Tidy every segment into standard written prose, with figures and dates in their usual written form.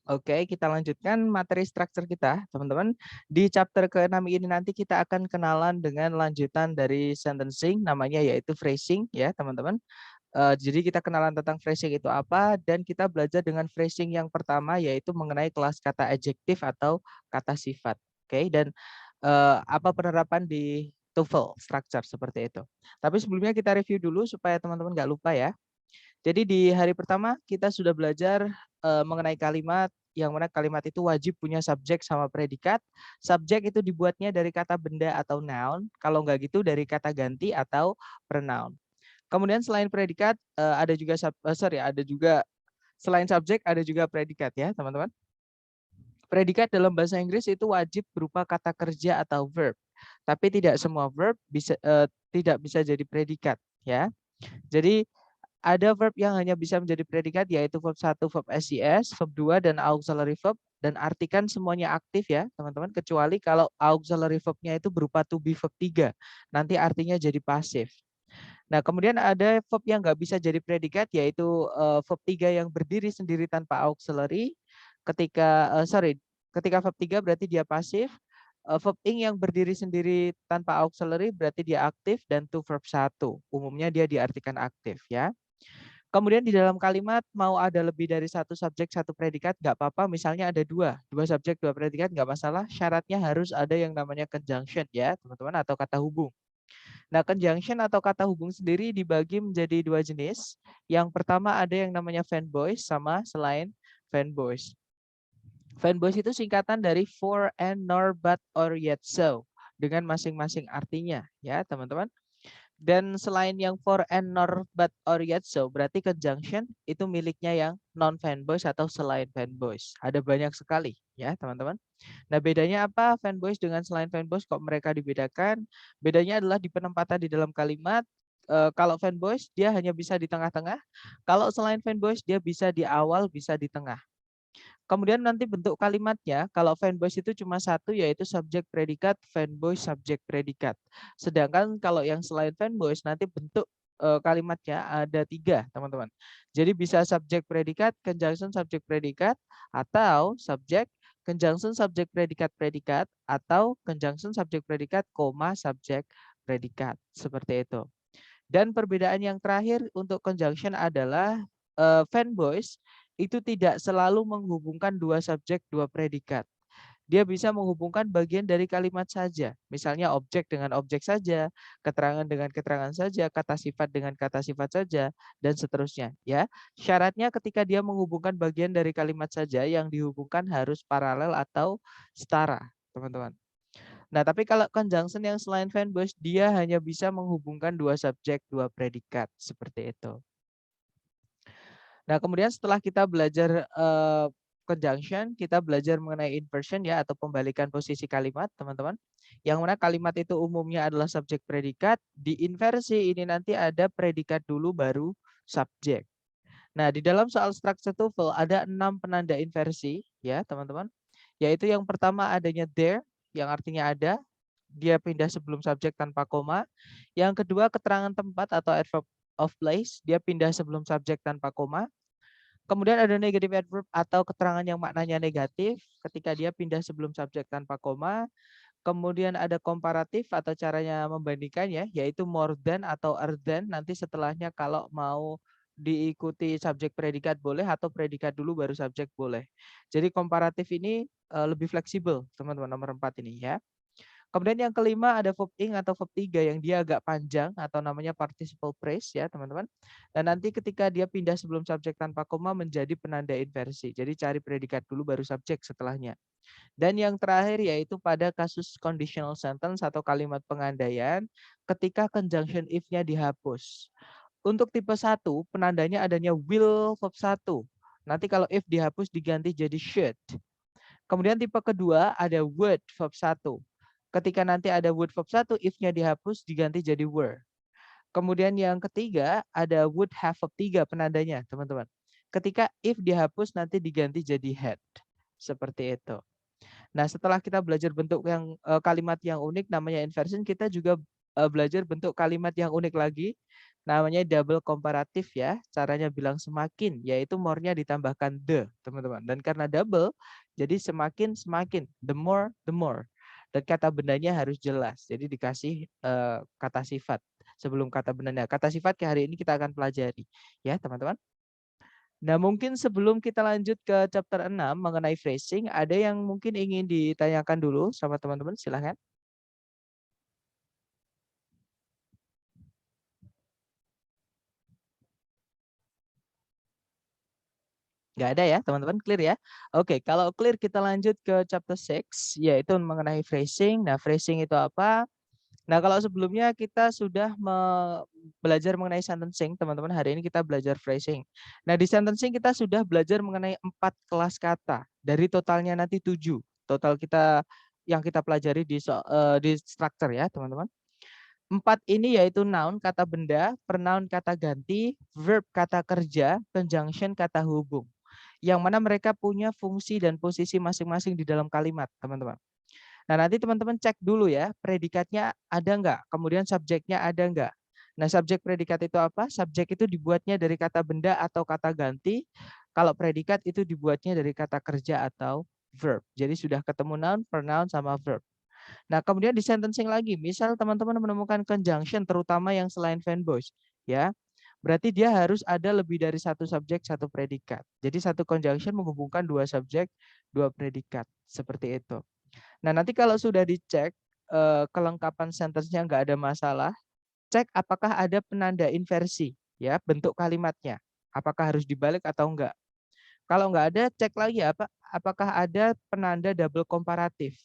Oke, kita lanjutkan materi struktur kita, teman-teman. Di chapter ke-6 ini nanti kita akan kenalan dengan lanjutan dari sentencing, namanya yaitu phrasing ya, teman-teman. Jadi kita kenalan tentang phrasing itu apa, dan kita belajar dengan phrasing yang pertama yaitu mengenai kelas kata adjektif atau kata sifat. Oke, dan apa penerapan di TOEFL structure seperti itu. Tapi sebelumnya kita review dulu supaya teman-teman nggak lupa ya. Jadi di hari pertama kita sudah belajar mengenai kalimat yang mana kalimat itu wajib punya subjek sama predikat. Subjek itu dibuatnya dari kata benda atau noun. Kalau nggak gitu dari kata ganti atau pronoun. Kemudian selain predikat ada juga ada juga selain subjek ada juga predikat ya, teman-teman. Predikat dalam bahasa Inggris itu wajib berupa kata kerja atau verb. Tapi tidak semua verb tidak bisa jadi predikat ya. Jadi ada verb yang hanya bisa menjadi predikat yaitu verb 1, verb SES, verb 2 dan auxiliary verb, dan artikan semuanya aktif ya, teman-teman, kecuali kalau auxiliary verb-nya itu berupa to be verb 3. Nanti artinya jadi pasif. Nah, kemudian ada verb yang nggak bisa jadi predikat yaitu verb 3 yang berdiri sendiri tanpa auxiliary. Ketika verb 3 berarti dia pasif. Verb ing yang berdiri sendiri tanpa auxiliary berarti dia aktif, dan to verb 1. Umumnya dia diartikan aktif ya. Kemudian di dalam kalimat mau ada lebih dari satu subjek, satu predikat, nggak apa-apa. Misalnya ada dua subjek, dua predikat, nggak masalah. Syaratnya harus ada yang namanya conjunction ya, teman-teman, atau kata hubung. Nah, conjunction atau kata hubung sendiri dibagi menjadi dua jenis. Yang pertama ada yang namanya fanboys sama selain fanboys. Fanboys itu singkatan dari for and nor but or yet so dengan masing-masing artinya ya, teman-teman. Dan selain yang for and nor but or yet so, berarti conjunction itu miliknya yang non fanboys atau selain fanboys. Ada banyak sekali ya, teman-teman. Nah, bedanya apa fanboys dengan selain fanboys kok mereka dibedakan? Bedanya adalah di penempatan di dalam kalimat. Kalau fanboys dia hanya bisa di tengah-tengah. Kalau selain fanboys dia bisa di awal, bisa di tengah. Kemudian nanti bentuk kalimatnya, kalau fanboys itu cuma satu yaitu subjek predikat, fanboys subjek predikat. Sedangkan kalau yang selain fanboys nanti bentuk kalimatnya ada tiga, teman-teman. Jadi bisa subjek predikat, conjunction subjek predikat, atau subjek conjunction subjek predikat predikat, atau conjunction subjek predikat, koma subjek predikat. Seperti itu. Dan perbedaan yang terakhir untuk conjunction adalah fanboys itu tidak selalu menghubungkan dua subjek, dua predikat. Dia bisa menghubungkan bagian dari kalimat saja. Misalnya objek dengan objek saja, keterangan dengan keterangan saja, kata sifat dengan kata sifat saja, dan seterusnya. Ya, syaratnya ketika dia menghubungkan bagian dari kalimat saja, yang dihubungkan harus paralel atau setara, teman-teman. Nah, tapi kalau conjunction yang selain fanboys, dia hanya bisa menghubungkan dua subjek, dua predikat. Seperti itu. Nah, kemudian setelah kita belajar conjunction, kita belajar mengenai inversion ya, atau pembalikan posisi kalimat, teman-teman. Yang mana kalimat itu umumnya adalah subjek predikat. Di inversi ini nanti ada predikat dulu baru subjek. Nah, di dalam soal structure TOEFL ada 6 penanda inversi ya, teman-teman. Yaitu yang pertama adanya there, yang artinya ada, dia pindah sebelum subjek tanpa koma. Yang kedua keterangan tempat atau adverb of place, dia pindah sebelum subjek tanpa koma. Kemudian ada negative adverb atau keterangan yang maknanya negatif ketika dia pindah sebelum subjek tanpa koma. Kemudian ada komparatif atau caranya membandingkan ya, yaitu more than atau other than. Nanti setelahnya kalau mau diikuti subjek predikat boleh, atau predikat dulu baru subjek boleh. Jadi komparatif ini lebih fleksibel, teman-teman, nomor 4 ini ya. Kemudian yang kelima ada verb ing atau verb 3 yang dia agak panjang atau namanya participle phrase ya, teman-teman. Dan nanti ketika dia pindah sebelum subjek tanpa koma menjadi penanda inversi. Jadi cari predikat dulu baru subjek setelahnya. Dan yang terakhir yaitu pada kasus conditional sentence atau kalimat pengandaian ketika conjunction if-nya dihapus. Untuk tipe 1 penandanya adanya will verb 1. Nanti kalau if dihapus diganti jadi should. Kemudian tipe kedua ada would verb 1. Ketika nanti ada would verb 1, if-nya dihapus diganti jadi were. Kemudian yang ketiga ada would have verb 3 penandanya, teman-teman. Ketika if dihapus nanti diganti jadi had. Seperti itu. Nah, setelah kita belajar bentuk yang kalimat yang unik namanya inversion, kita juga belajar bentuk kalimat yang unik lagi. namanya double komparatif ya. Caranya bilang semakin, yaitu more-nya ditambahkan the, teman-teman. Dan karena double, jadi semakin semakin, the more the more. Dan kata bendanya harus jelas. Jadi dikasih kata sifat sebelum kata bendanya. Kata sifat hari ini kita akan pelajari ya, teman-teman. Nah, mungkin sebelum kita lanjut ke chapter 6 mengenai phrasing, ada yang mungkin ingin ditanyakan dulu sama teman-teman, silahkan. Nggak ada ya, teman-teman, clear ya? Oke, kalau clear kita lanjut ke chapter 6, yaitu mengenai phrasing. Nah, phrasing itu apa? Nah, kalau sebelumnya kita sudah belajar mengenai sentencing, teman-teman, hari ini kita belajar phrasing. Nah, di sentencing kita sudah belajar mengenai 4 kelas kata. Dari totalnya nanti 7. Total kita yang kita pelajari di structure ya, teman-teman. 4 ini yaitu noun, kata benda, pronoun, kata ganti, verb, kata kerja, conjunction, kata hubung. Yang mana mereka punya fungsi dan posisi masing-masing di dalam kalimat, teman-teman. Nah, nanti teman-teman cek dulu ya, predikatnya ada enggak, kemudian subjeknya ada enggak. Nah, subjek predikat itu apa? Subjek itu dibuatnya dari kata benda atau kata ganti. Kalau predikat itu dibuatnya dari kata kerja atau verb. Jadi sudah ketemu noun, pronoun, sama verb. Nah, kemudian di sentencing lagi, misal teman-teman menemukan conjunction, terutama yang selain fanboys, ya, berarti dia harus ada lebih dari satu subjek, satu predikat. Jadi satu conjunction menghubungkan dua subjek, dua predikat, seperti itu. Nah, nanti kalau sudah dicek kelengkapan sentence-nya nggak ada masalah, cek apakah ada penanda inversi, ya, bentuk kalimatnya. Apakah harus dibalik atau enggak. Kalau nggak ada, cek lagi apakah ada penanda double komparatif.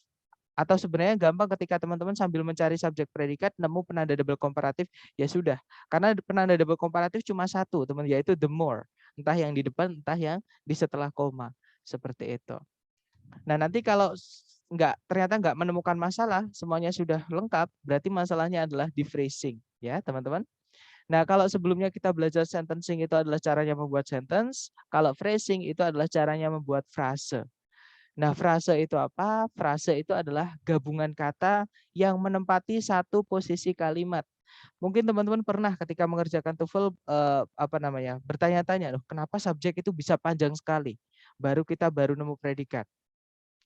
Atau sebenarnya gampang ketika teman-teman sambil mencari subjek predikat, nemu penanda double komparatif, ya sudah. Karena penanda double komparatif cuma satu, teman, yaitu the more. Entah yang di depan, entah yang di setelah koma. Seperti itu. Nah, nanti kalau ternyata nggak menemukan masalah, semuanya sudah lengkap, berarti masalahnya adalah di phrasing, ya teman-teman. Nah, kalau sebelumnya kita belajar sentencing itu adalah caranya membuat sentence, kalau phrasing itu adalah caranya membuat frase. Nah, frase itu apa? Frase itu adalah gabungan kata yang menempati satu posisi kalimat. Mungkin teman-teman pernah ketika mengerjakan TOEFL bertanya-tanya, loh, kenapa subjek itu bisa panjang sekali? Baru nemu predikat.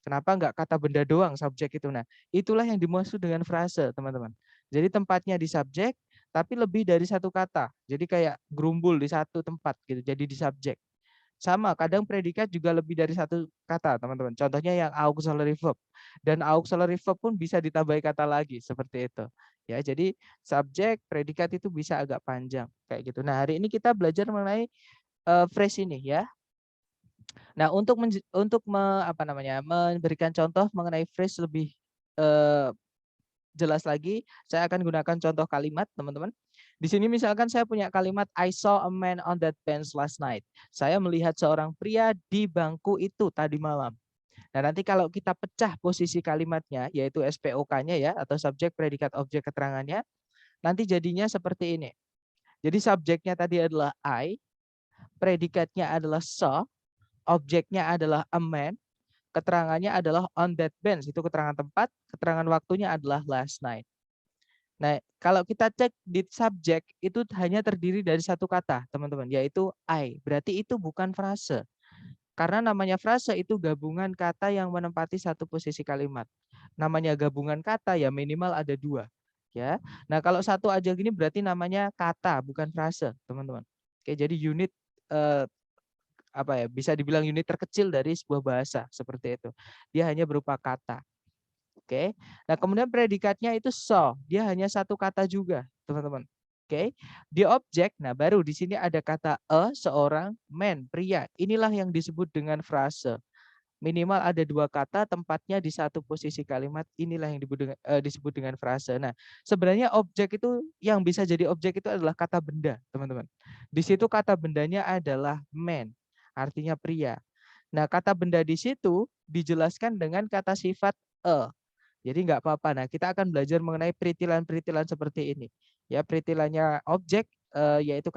Kenapa nggak kata benda doang subjek itu? Nah, itulah yang dimaksud dengan frase, teman-teman. Jadi tempatnya di subjek, tapi lebih dari satu kata. Jadi kayak gerumbul di satu tempat gitu. Jadi di subjek. Sama, kadang predikat juga lebih dari satu kata, teman-teman. Contohnya yang auxiliary verb. Dan auxiliary verb pun bisa ditambahi kata lagi, seperti itu. Ya, jadi subjek, predikat itu bisa agak panjang kayak gitu. Nah, hari ini kita belajar mengenai phrase ini ya. Nah, memberikan contoh mengenai phrase lebih jelas lagi, saya akan gunakan contoh kalimat, teman-teman. Di sini misalkan saya punya kalimat I saw a man on that bench last night. Saya melihat seorang pria di bangku itu tadi malam. Nah, nanti kalau kita pecah posisi kalimatnya, yaitu SPOK-nya ya, atau subjek, predikat, objek, keterangannya, nanti jadinya seperti ini. Jadi subjeknya tadi adalah I, predikatnya adalah saw, objeknya adalah a man, keterangannya adalah on that bench, itu keterangan tempat, keterangan waktunya adalah last night. Nah, kalau kita cek di subjek itu hanya terdiri dari satu kata, teman-teman, yaitu I. Berarti itu bukan frase. Karena namanya frase itu gabungan kata yang menempati satu posisi kalimat. Namanya gabungan kata ya minimal ada dua. Ya. Nah, kalau satu aja gini berarti namanya kata, bukan frase, teman-teman. Oke, jadi unit bisa dibilang unit terkecil dari sebuah bahasa seperti itu. Dia hanya berupa kata. Oke. Nah, kemudian predikatnya itu saw. Dia hanya satu kata juga, teman-teman. Oke. Di objek, nah baru di sini ada kata a, seorang, man, pria. Inilah yang disebut dengan frase. Minimal ada dua kata, tempatnya di satu posisi kalimat. Inilah yang disebut dengan frase. Nah, sebenarnya objek itu yang bisa jadi objek itu adalah kata benda, teman-teman. Di situ kata bendanya adalah man, artinya pria. Nah, kata benda di situ dijelaskan dengan kata sifat a. Jadi nggak apa-apa. Nah, kita akan belajar mengenai peritilan-peritilan seperti ini. Ya, peritilannya objek yaitu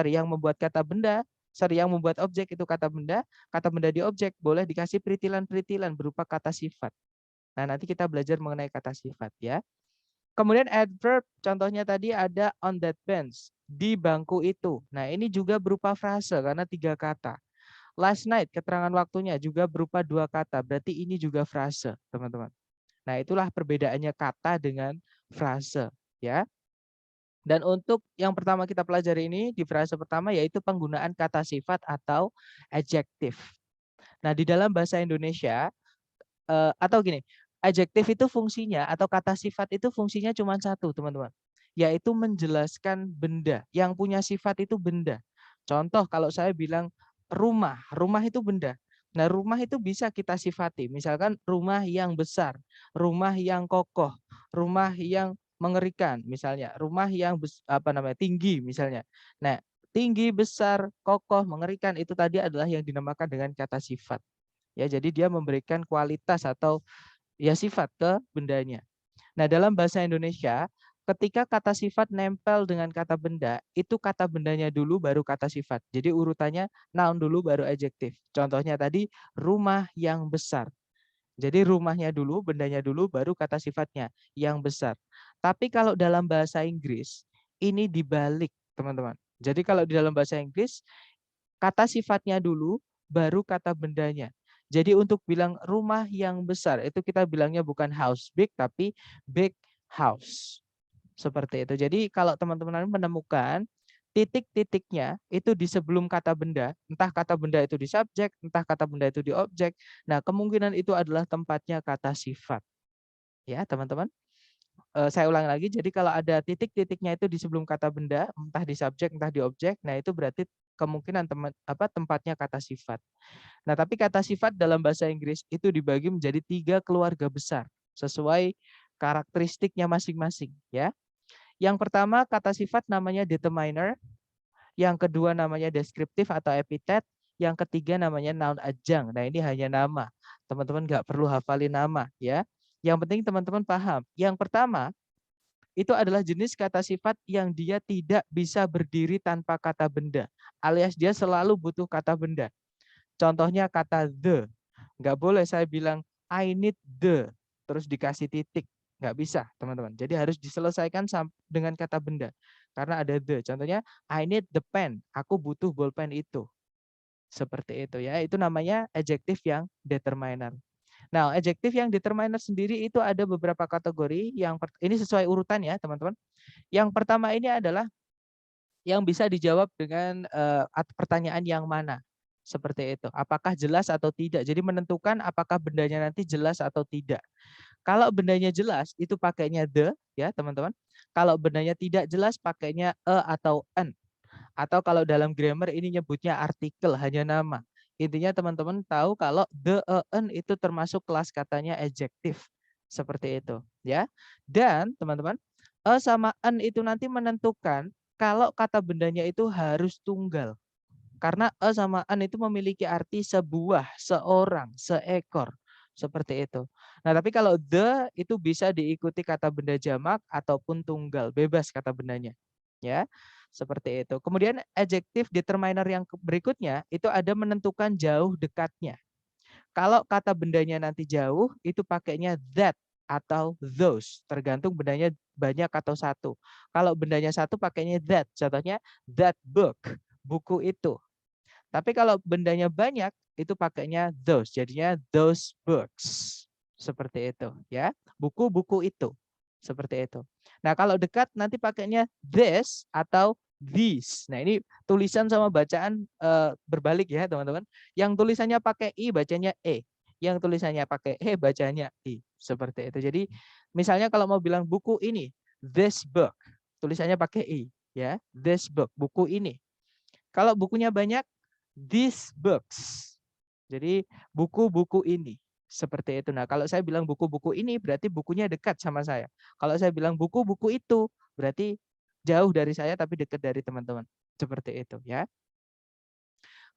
yang membuat kata benda, yang membuat objek itu kata benda di objek boleh dikasih peritilan-peritilan berupa kata sifat. Nah, nanti kita belajar mengenai kata sifat ya. Kemudian adverb, contohnya tadi ada on that bench, di bangku itu. Nah, ini juga berupa frase karena 3 kata. Last night, keterangan waktunya juga berupa 2 kata. Berarti ini juga frase, teman-teman. Nah, itulah perbedaannya kata dengan frase, ya. Dan untuk yang pertama kita pelajari ini di frase pertama yaitu penggunaan kata sifat atau adjektif. Nah, di dalam bahasa Indonesia atau gini, adjektif itu fungsinya atau kata sifat itu fungsinya cuma satu, teman-teman. Yaitu menjelaskan benda. Yang punya sifat itu benda. Contoh kalau saya bilang rumah, rumah itu benda. Nah, rumah itu bisa kita sifati. Misalkan rumah yang besar, rumah yang kokoh, rumah yang mengerikan misalnya, rumah yang tinggi misalnya. Nah, tinggi, besar, kokoh, mengerikan itu tadi adalah yang dinamakan dengan kata sifat. Ya, jadi dia memberikan kualitas atau ya sifat ke bendanya. Nah, dalam bahasa Indonesia, ketika kata sifat nempel dengan kata benda, itu kata bendanya dulu baru kata sifat. Jadi urutannya noun dulu baru adjektif. Contohnya tadi rumah yang besar. Jadi rumahnya dulu, bendanya dulu, baru kata sifatnya yang besar. Tapi kalau dalam bahasa Inggris, ini dibalik, teman-teman. Jadi kalau di dalam bahasa Inggris, kata sifatnya dulu, baru kata bendanya. Jadi untuk bilang rumah yang besar, itu kita bilangnya bukan house big, tapi big house. Seperti itu. Jadi kalau teman-teman menemukan titik-titiknya itu di sebelum kata benda, entah kata benda itu di subjek, entah kata benda itu di objek. Nah, kemungkinan itu adalah tempatnya kata sifat. Ya, teman-teman. Saya ulang lagi, jadi kalau ada titik-titiknya itu di sebelum kata benda, entah di subjek, entah di objek, nah itu berarti kemungkinan tempatnya kata sifat. Nah, tapi kata sifat dalam bahasa Inggris itu dibagi menjadi 3 keluarga besar sesuai karakteristiknya masing-masing, ya. Yang pertama kata sifat namanya determiner, yang kedua namanya deskriptif atau epithet, yang ketiga namanya noun adjunct. Nah, ini hanya nama. Teman-teman nggak perlu hafalin nama, ya. Yang penting teman-teman paham. Yang pertama itu adalah jenis kata sifat yang dia tidak bisa berdiri tanpa kata benda, alias dia selalu butuh kata benda. Contohnya kata the. Nggak boleh saya bilang I need the, terus dikasih titik. Nggak bisa, teman-teman. Jadi harus diselesaikan dengan kata benda. Karena ada the. Contohnya I need the pen. Aku butuh bolpen itu. Seperti itu ya. Itu namanya adjektif yang determiner. Nah, adjektif yang determiner sendiri itu ada beberapa kategori. Ini sesuai urutan ya, teman-teman. Yang pertama ini adalah yang bisa dijawab dengan pertanyaan yang mana. Seperti itu. Apakah jelas atau tidak. Jadi menentukan apakah bendanya nanti jelas atau tidak. Kalau bendanya jelas itu pakainya the ya, teman-teman. Kalau bendanya tidak jelas pakainya a atau an. Atau kalau dalam grammar ini nyebutnya artikel, hanya nama. Intinya teman-teman tahu kalau the, a, an itu termasuk kelas katanya adjektif. Seperti itu, ya. Dan teman-teman, a sama an itu nanti menentukan kalau kata bendanya itu harus tunggal. Karena a sama an itu memiliki arti sebuah, seorang, seekor. Seperti itu. Nah, tapi kalau the itu bisa diikuti kata benda jamak ataupun tunggal, bebas kata bendanya. Ya, seperti itu. Kemudian adjektif determiner yang berikutnya itu ada menentukan jauh dekatnya. Kalau kata bendanya nanti jauh, itu pakainya that atau those, tergantung bendanya banyak atau satu. Kalau bendanya satu pakainya that, contohnya that book, buku itu. Tapi kalau bendanya banyak, itu pakainya those, jadinya those books. Seperti itu, ya. Buku-buku itu. Seperti itu. Nah, kalau dekat nanti pakainya this atau these. Nah, ini tulisan sama bacaan berbalik ya, teman-teman. Yang tulisannya pakai i bacanya e. Yang tulisannya pakai e bacanya i. Seperti itu. Jadi, misalnya kalau mau bilang buku ini, this book, tulisannya pakai i, ya. This book, buku ini. Kalau bukunya banyak, these books. Jadi buku-buku ini. Seperti itu. Nah, kalau saya bilang buku-buku ini berarti bukunya dekat sama saya. Kalau saya bilang buku-buku itu berarti jauh dari saya tapi dekat dari teman-teman. Seperti itu ya.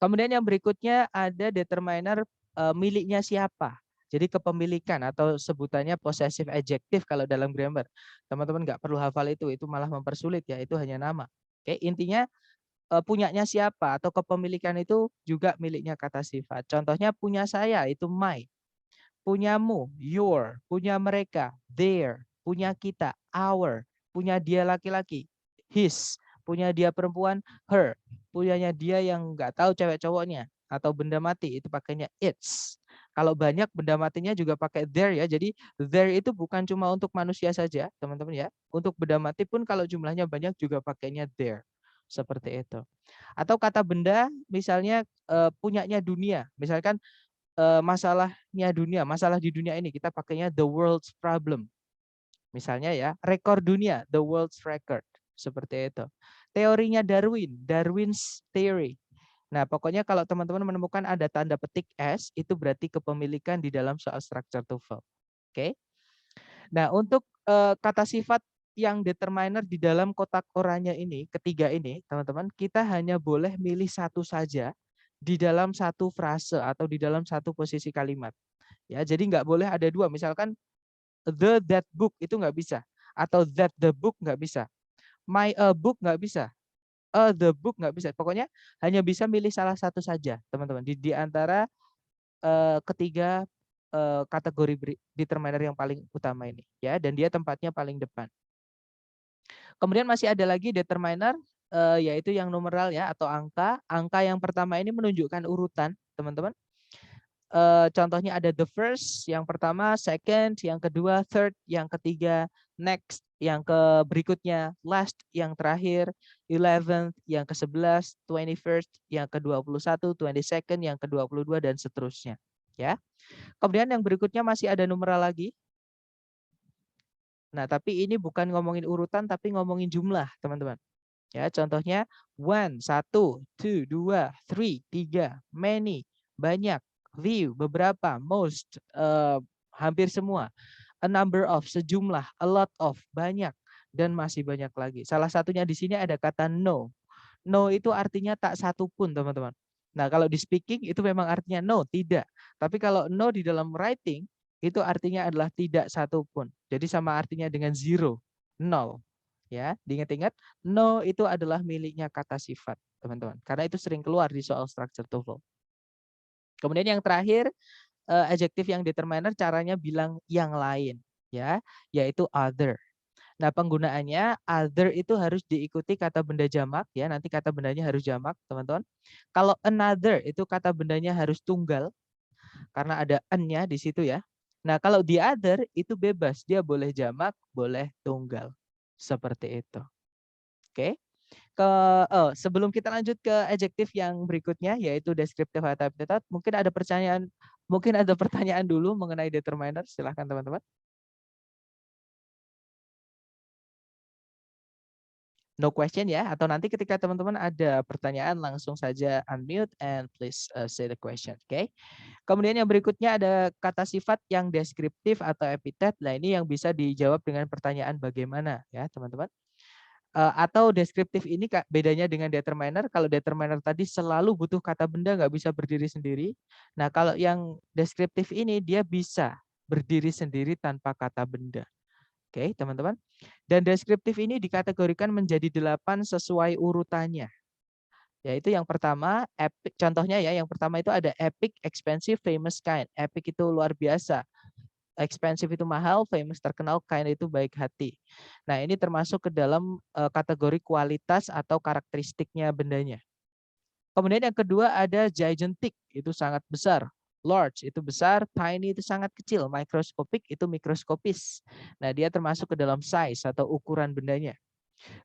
Kemudian yang berikutnya ada determiner miliknya siapa. Jadi kepemilikan atau sebutannya possessive adjective kalau dalam grammar. Teman-teman nggak perlu hafal itu malah mempersulit ya, itu hanya nama. Oke, intinya punyanya siapa atau kepemilikan itu juga miliknya kata sifat. Contohnya punya saya itu my, punyamu your, punya mereka their. punya kita, our, punya dia laki-laki, his, punya dia perempuan, her, punyanya dia yang nggak tahu cewek cowoknya, atau benda mati itu pakainya its. Kalau banyak benda matinya juga pakai there ya. Jadi there itu bukan cuma untuk manusia saja, teman-teman ya. Untuk benda mati pun kalau jumlahnya banyak juga pakainya there. Seperti itu. Atau kata benda misalnya punyanya dunia. Misalkan masalahnya dunia, masalah di dunia ini kita pakainya the world's problem. Misalnya ya, rekor dunia, the world's record. Seperti itu. Teorinya Darwin, Darwin's theory. Nah, pokoknya kalau teman-teman menemukan ada tanda petik S, itu berarti kepemilikan di dalam soal structure TOEFL. Oke. Nah, untuk kata sifat yang determiner di dalam kotak oranye ini, ketiga ini, teman-teman, kita hanya boleh milih satu saja di dalam satu frase atau di dalam satu posisi kalimat. Ya, jadi nggak boleh ada dua. Misalkan the that book itu nggak bisa, atau that the book nggak bisa, my a book nggak bisa, the book nggak bisa. Pokoknya hanya bisa milih salah satu saja, teman-teman. Di antara ketiga kategori determiner yang paling utama ini, ya, dan dia tempatnya paling depan. Kemudian masih ada lagi determiner yaitu yang numeral ya atau angka. Angka yang pertama ini menunjukkan urutan, teman-teman. Contohnya ada the first yang pertama, second yang kedua, third yang ketiga, next yang ke berikutnya, last yang terakhir, 11th yang ke-11, 21st yang ke-21, 22nd yang ke-22 dan seterusnya, ya. Kemudian yang berikutnya masih ada numeral lagi. Nah, tapi ini bukan ngomongin urutan tapi ngomongin jumlah, teman-teman. Ya, contohnya one, satu, two, dua, three, tiga, many, banyak, few, beberapa, most, hampir semua, a number of, sejumlah, a lot of, banyak, dan masih banyak lagi. Salah satunya di sini ada kata no. No itu artinya tak satu pun, teman-teman. Nah, kalau di speaking itu memang artinya no, tidak. Tapi kalau no di dalam writing itu artinya adalah tidak satu pun. Jadi sama artinya dengan zero, nol. Ya, diingat-ingat, no itu adalah miliknya kata sifat, teman-teman. Karena itu sering keluar di soal structure TOEFL. Kemudian yang terakhir, adjektif yang determiner caranya bilang yang lain, ya, yaitu other. Nah, penggunaannya other itu harus diikuti kata benda jamak, ya. Nanti kata bendanya harus jamak, teman-teman. Kalau another itu kata bendanya harus tunggal karena ada an-nya di situ ya. Nah, kalau the other itu bebas, dia boleh jamak, boleh tunggal. Seperti itu. Oke. Sebelum kita lanjut ke adjektif yang berikutnya yaitu deskriptif atau epithet, mungkin ada pertanyaan dulu mengenai determiner, silahkan teman-teman. No question ya, atau nanti ketika teman-teman ada pertanyaan langsung saja unmute and please say the question, oke? Kemudian yang berikutnya ada kata sifat yang deskriptif atau epithet. Nah, ini yang bisa dijawab dengan pertanyaan bagaimana ya, teman-teman. Atau deskriptif ini bedanya dengan determiner. Kalau determiner tadi selalu butuh kata benda, nggak bisa berdiri sendiri. Nah, kalau yang deskriptif ini dia bisa berdiri sendiri tanpa kata benda. Oke, teman-teman. Dan deskriptif ini dikategorikan menjadi 8 sesuai urutannya. Yaitu yang pertama, epic. Contohnya ya, yang pertama itu ada epic, expensive, famous, kind. Epic itu luar biasa. Expensive itu mahal, famous terkenal, kind itu baik hati. Nah, ini termasuk ke dalam kategori kualitas atau karakteristiknya bendanya. Kemudian yang kedua ada gigantic, itu sangat besar. Large itu besar, tiny itu sangat kecil, microscopic itu mikroskopis. Nah, dia termasuk ke dalam size atau ukuran bendanya.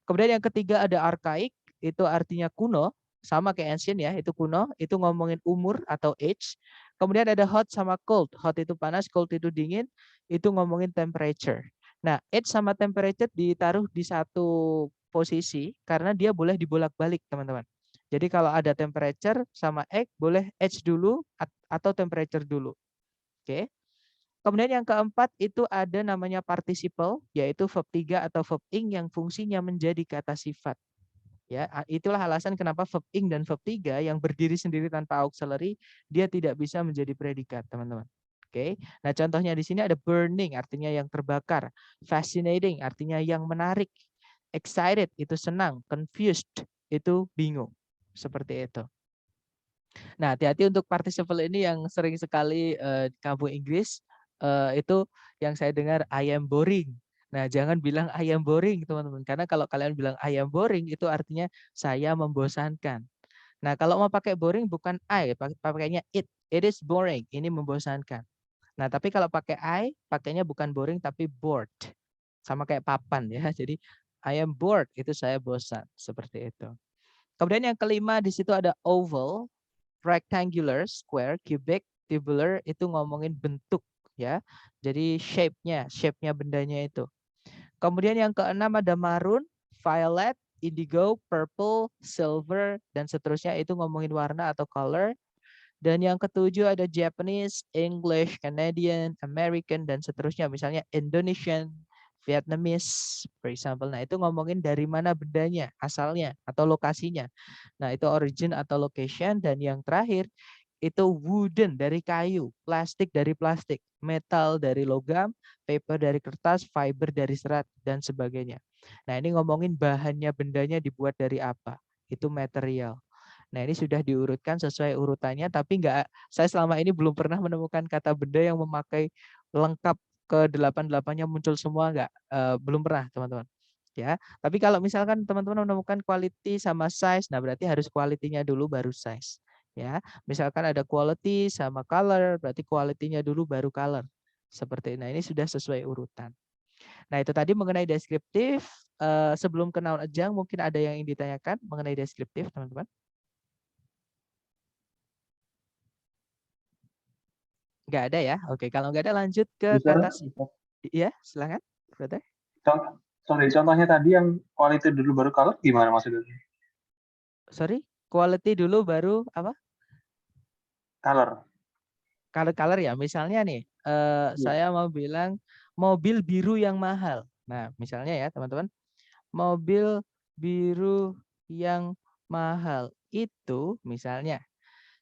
Kemudian yang ketiga ada archaic, itu artinya kuno, sama kayak ancient ya, itu kuno, itu ngomongin umur atau age. Kemudian ada hot sama cold, hot itu panas, cold itu dingin, itu ngomongin temperature. Nah, age sama temperature ditaruh di satu posisi karena dia boleh dibolak-balik, teman-teman. Jadi kalau ada temperature sama age, boleh age dulu atau temperature dulu. Oke. Kemudian yang keempat itu ada namanya participle, yaitu verb 3 atau verb ing yang fungsinya menjadi kata sifat. Ya, itulah alasan kenapa verb ing dan verb 3 yang berdiri sendiri tanpa auxiliary dia tidak bisa menjadi predikat, teman-teman. Oke. Nah, contohnya di sini ada burning artinya yang terbakar, fascinating artinya yang menarik, excited itu senang, confused itu bingung. Seperti itu. Nah, hati-hati untuk participle ini yang sering sekali di kampung Inggris itu yang saya dengar I am boring. Nah, jangan bilang I am boring, teman-teman. Karena kalau kalian bilang I am boring, itu artinya saya membosankan. Nah, kalau mau pakai boring bukan I, pakainya it. It is boring. Ini membosankan. Nah, tapi kalau pakai I, pakainya bukan boring tapi bored. Sama kayak papan ya. Jadi I am bored, itu saya bosan. Seperti itu. Kemudian yang kelima di situ ada oval, rectangular, square, cubic, tubular, itu ngomongin bentuk ya. Jadi shape-nya bendanya itu. Kemudian yang keenam ada maroon, violet, indigo, purple, silver, dan seterusnya, itu ngomongin warna atau color. Dan yang ketujuh ada Japanese, English, Canadian, American, dan seterusnya. Misalnya Indonesian, Vietnamese, for example. Nah, itu ngomongin dari mana bendanya, asalnya, atau lokasinya. Nah, itu origin atau location. Dan yang terakhir, itu wooden dari kayu, plastik dari plastik, metal dari logam, paper dari kertas, fiber dari serat, dan sebagainya. Nah, ini ngomongin bahannya, bendanya dibuat dari apa. Itu material. Nah, ini sudah diurutkan sesuai urutannya, tapi saya selama ini belum pernah menemukan kata benda yang memakai lengkap ke 8-8-nya muncul semua, belum pernah, teman-teman. Ya, tapi kalau misalkan teman-teman menemukan quality sama size, nah berarti harus quality-nya dulu baru size. Ya, misalkan ada quality sama color, berarti quality-nya dulu baru color. Seperti ini. Nah, ini sudah sesuai urutan. Nah, itu tadi mengenai deskriptif. Sebelum ke noun adjunct, mungkin ada yang ingin ditanyakan mengenai deskriptif, teman-teman? Nggak ada ya? Oke, kalau nggak ada lanjut ke kata sifat. Iya, silakan, brother. Contohnya tadi yang quality dulu baru color gimana maksudnya? Sorry, quality dulu baru apa? Color. Color ya. Misalnya nih, saya mau bilang mobil biru yang mahal. Nah, misalnya ya teman-teman, mobil biru yang mahal itu misalnya.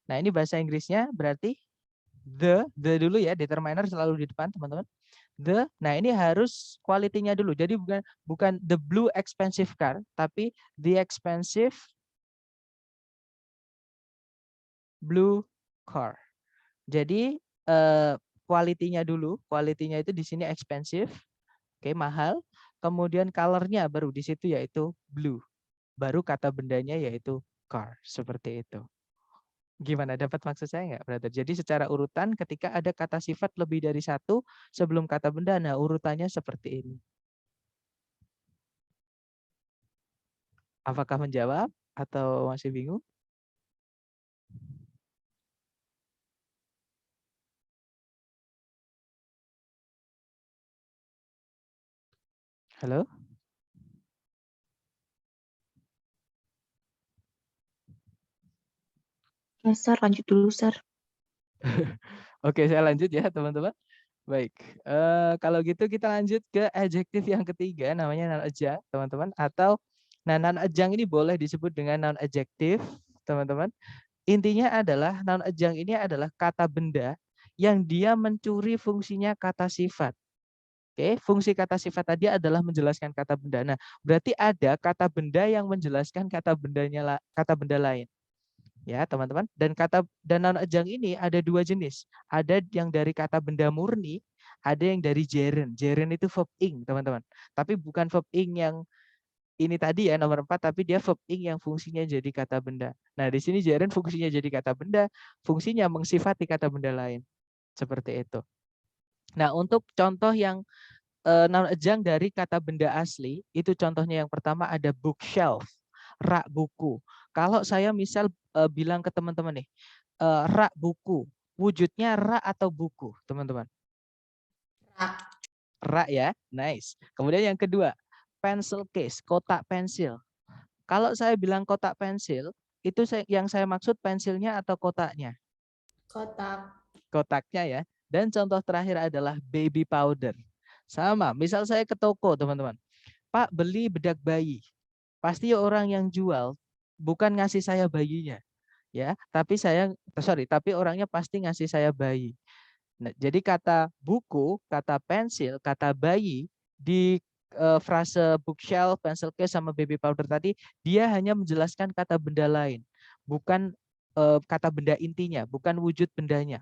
Nah, ini bahasa Inggrisnya berarti the dulu ya, determiner selalu di depan teman-teman. Nah ini harus quality-nya dulu. Jadi bukan the blue expensive car, tapi the expensive blue car. Jadi quality-nya dulu, quality-nya itu di sini expensive, oke, mahal. Kemudian color-nya baru di situ yaitu blue. Baru kata bendanya yaitu car, seperti itu. Gimana, dapat maksud saya nggak, brother? Jadi secara urutan ketika ada kata sifat lebih dari satu sebelum kata benda, nah urutannya seperti ini. Apakah menjawab atau masih bingung? Halo? Ya, Sir, lanjut dulu, Sir. Oke, saya lanjut ya, teman-teman. Baik, kalau gitu kita lanjut ke adjektif yang ketiga, namanya noun adjunct, teman-teman. Atau, noun adjunct ini boleh disebut dengan noun adjektif, teman-teman. Intinya adalah noun adjunct ini adalah kata benda yang dia mencuri fungsinya kata sifat. Oke, fungsi kata sifat tadi adalah menjelaskan kata benda. Nah, berarti ada kata benda yang menjelaskan kata benda lain. Ya, teman-teman. Dan noun adjunct ini ada dua jenis. Ada yang dari kata benda murni, ada yang dari gerund. Gerund itu verb ing, teman-teman. Tapi bukan verb ing yang ini tadi ya, nomor 4, tapi dia verb ing yang fungsinya jadi kata benda. Nah, di sini gerund fungsinya jadi kata benda, fungsinya mengsifati kata benda lain. Seperti itu. Nah, untuk contoh yang noun adjunct dari kata benda asli, itu contohnya yang pertama ada bookshelf, rak buku. Kalau saya misal bilang ke teman-teman nih, rak buku, wujudnya rak atau buku, teman-teman? Rak ya, nice. Kemudian yang kedua, pencil case, kotak pensil. Kalau saya bilang kotak pensil, itu yang saya maksud pensilnya atau kotaknya? Kotak. Kotaknya ya. Dan contoh terakhir adalah baby powder. Sama, misal saya ke toko, teman-teman. Pak, beli bedak bayi. Pasti orang yang jual bukan ngasih saya bayinya, ya, tapi orangnya pasti ngasih saya bayi. Nah, jadi kata buku, kata pensil, kata bayi di frase bookshelf, pencil case sama baby powder tadi, dia hanya menjelaskan kata benda lain, bukan kata benda intinya, bukan wujud bendanya.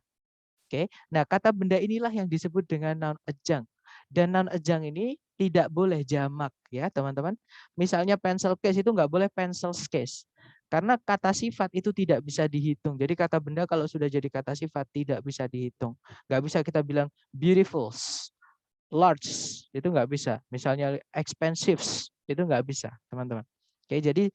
Oke. Nah, kata benda inilah yang disebut dengan noun adjunct. Dan noun adjunct ini tidak boleh jamak ya teman-teman. Misalnya pencil case itu nggak boleh pencil case. Karena kata sifat itu tidak bisa dihitung. Jadi kata benda kalau sudah jadi kata sifat tidak bisa dihitung. Nggak bisa kita bilang beautiful, large, itu nggak bisa. Misalnya expensive, itu nggak bisa teman-teman. Oke, jadi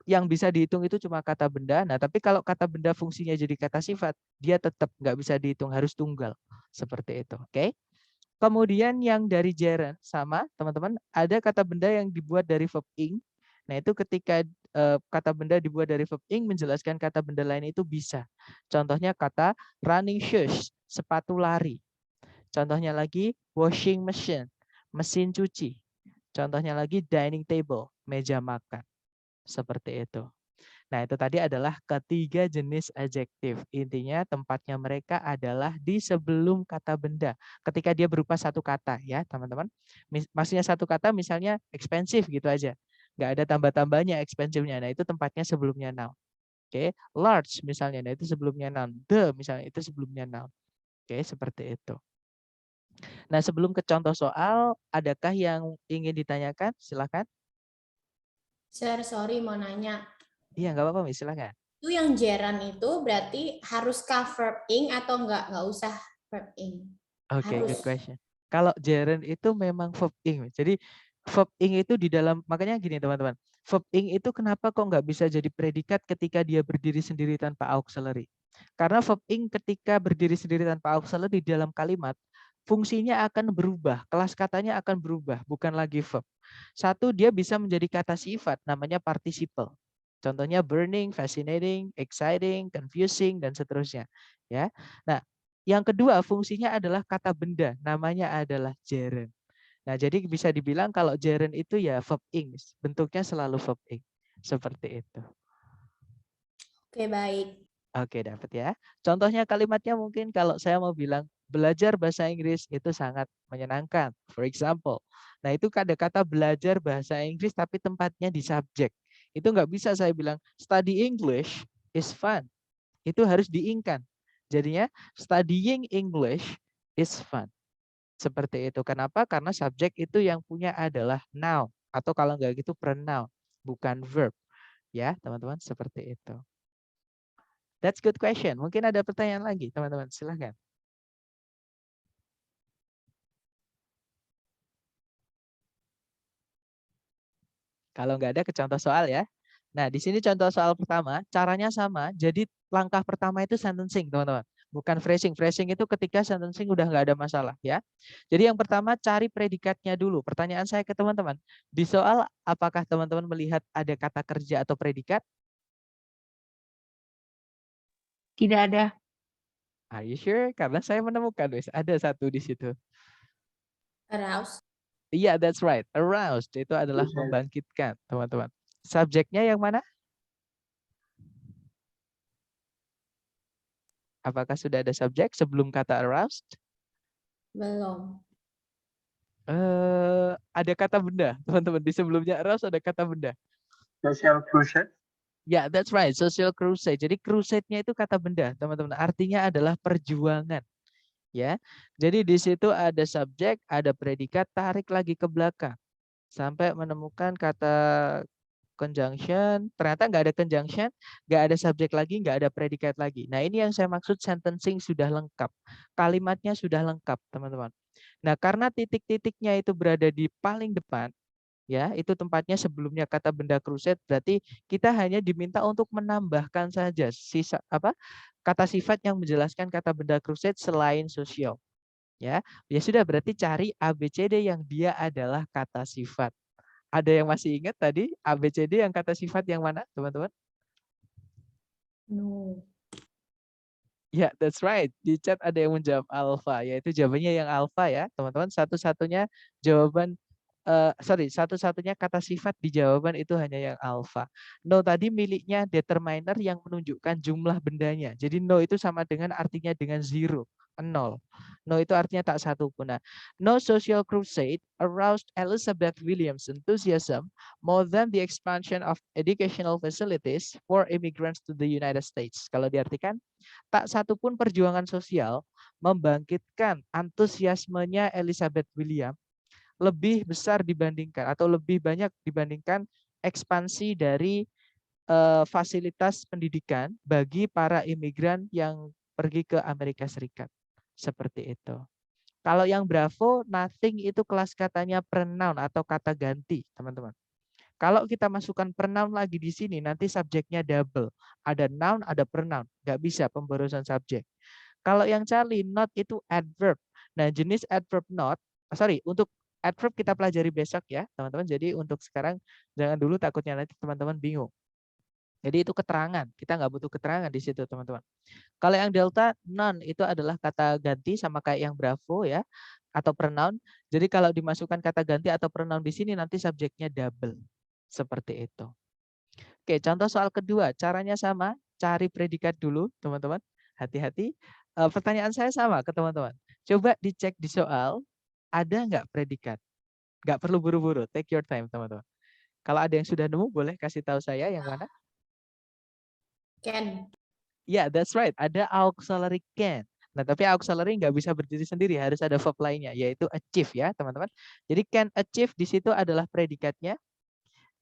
yang bisa dihitung itu cuma kata benda. Nah, tapi kalau kata benda fungsinya jadi kata sifat, dia tetap nggak bisa dihitung, harus tunggal. Seperti itu. Oke. Kemudian yang dari gerund sama teman-teman, ada kata benda yang dibuat dari verb ing. Nah, itu ketika kata benda dibuat dari verb ing menjelaskan kata benda lain itu bisa. Contohnya kata running shoes, sepatu lari. Contohnya lagi washing machine, mesin cuci. Contohnya lagi dining table, meja makan. Seperti itu. Nah, itu tadi adalah ketiga jenis adjektif. Intinya tempatnya mereka adalah di sebelum kata benda. Ketika dia berupa satu kata ya, teman-teman. Maksudnya satu kata misalnya expensive gitu aja. Nggak ada tambah-tambahnya expensive-nya. Nah, itu tempatnya sebelumnya noun. Oke, large misalnya. Nah, itu sebelumnya noun. The misalnya itu sebelumnya noun. Oke, seperti itu. Nah, sebelum ke contoh soal, adakah yang ingin ditanyakan? Silakan. Sir, sorry mau nanya. Iya, nggak apa-apa, silakan. Itu yang gerund itu berarti haruskah verb ing atau nggak usah verb ing? Oke, Harus. good question. Kalau gerund itu memang verb ing. Jadi verb ing itu di dalam, makanya gini teman-teman. Verb ing itu kenapa kok nggak bisa jadi predikat ketika dia berdiri sendiri tanpa auxiliary? Karena verb ing ketika berdiri sendiri tanpa auxiliary di dalam kalimat, fungsinya akan berubah, kelas katanya akan berubah, bukan lagi verb. Satu, dia bisa menjadi kata sifat, namanya participle. Contohnya burning, fascinating, exciting, confusing, dan seterusnya. Ya, nah yang kedua fungsinya adalah kata benda, namanya adalah gerund. Nah jadi bisa dibilang kalau gerund itu ya verb ing, bentuknya selalu verb ing, seperti itu. Oke, baik. Oke, dapat ya. Contohnya kalimatnya mungkin kalau saya mau bilang belajar bahasa Inggris itu sangat menyenangkan. For example. Nah, itu ada kata belajar bahasa Inggris tapi tempatnya di subjek. Itu nggak bisa saya bilang study English is fun. Itu harus diingkan. Jadinya studying English is fun. Seperti itu. Kenapa? Karena subjek itu yang punya adalah noun. Atau kalau nggak gitu pronoun. Bukan verb. Ya, teman-teman. Seperti itu. That's good question. Mungkin ada pertanyaan lagi, teman-teman. Silahkan. Kalau nggak ada ke contoh soal ya. Nah, di sini contoh soal pertama, caranya sama. Jadi langkah pertama itu sentencing, teman-teman. Bukan phrasing. Phrasing itu ketika sentencing udah nggak ada masalah ya. Jadi yang pertama cari predikatnya dulu. Pertanyaan saya ke teman-teman. Di soal apakah teman-teman melihat ada kata kerja atau predikat? Tidak ada. Are you sure? Karena saya menemukan, wes ada satu di situ. Arouse. Iya, that's right. Aroused itu adalah membangkitkan, teman-teman. Subjeknya yang mana? Apakah sudah ada subjek sebelum kata aroused? Belum. Ada kata benda, teman-teman. Di sebelumnya aroused ada kata benda. Social crusade. Ya, that's right. Social crusade. Jadi crusade-nya itu kata benda, teman-teman. Artinya adalah perjuangan. Ya. Jadi di situ ada subjek, ada predikat, tarik lagi ke belakang sampai menemukan kata conjunction. Ternyata nggak ada conjunction, nggak ada subjek lagi, nggak ada predikat lagi. Nah, ini yang saya maksud sentencing sudah lengkap. Kalimatnya sudah lengkap, teman-teman. Nah, karena titik-titiknya itu berada di paling depan, ya itu tempatnya sebelumnya kata benda crusade, berarti kita hanya diminta untuk menambahkan saja sisa kata sifat yang menjelaskan kata benda crusade selain sosial, ya sudah, berarti cari ABCD yang dia adalah kata sifat. Ada yang masih ingat tadi ABCD yang kata sifat yang mana, teman-teman? No. Ya, that's right. Di chat ada yang menjawab alfa, yaitu jawabannya yang alfa ya, teman-teman. Satu-satunya jawaban satu-satunya kata sifat di jawaban itu hanya yang alfa. No tadi miliknya determiner yang menunjukkan jumlah bendanya. Jadi no itu sama dengan artinya dengan zero, nol. No itu artinya tak satu pun. Nah, no social crusade aroused Elizabeth Williams' enthusiasm more than the expansion of educational facilities for immigrants to the United States. Kalau diartikan, tak satu pun perjuangan sosial membangkitkan antusiasmenya Elizabeth Williams lebih besar dibandingkan atau lebih banyak dibandingkan ekspansi dari fasilitas pendidikan bagi para imigran yang pergi ke Amerika Serikat. Seperti itu. Kalau yang Bravo, nothing itu kelas katanya pronoun atau kata ganti, teman-teman. Kalau kita masukkan pronoun lagi di sini, nanti subjeknya double. Ada noun, ada pronoun. Nggak bisa pemborosan subjek. Kalau yang Charlie, not itu adverb. Nah, jenis adverb not, untuk adverb kita pelajari besok ya, teman-teman. Jadi untuk sekarang jangan dulu, takutnya nanti teman-teman bingung. Jadi itu keterangan, kita nggak butuh keterangan di situ, teman-teman. Kalau yang delta, none itu adalah kata ganti sama kayak yang Bravo ya, atau pronoun. Jadi kalau dimasukkan kata ganti atau pronoun di sini nanti subjeknya double. Seperti itu. Oke, contoh soal kedua, caranya sama, cari predikat dulu, teman-teman. Hati-hati. Pertanyaan saya sama ke teman-teman. Coba dicek di soal, ada nggak predikat? Nggak perlu buru-buru, take your time, teman-teman. Kalau ada yang sudah nemu, boleh kasih tahu saya yang mana? Can. Ya, yeah, that's right. Ada auxiliary can. Nah, tapi auxiliary nggak bisa berdiri sendiri, harus ada verb lainnya, yaitu achieve ya, teman-teman. Jadi can achieve di situ adalah predikatnya.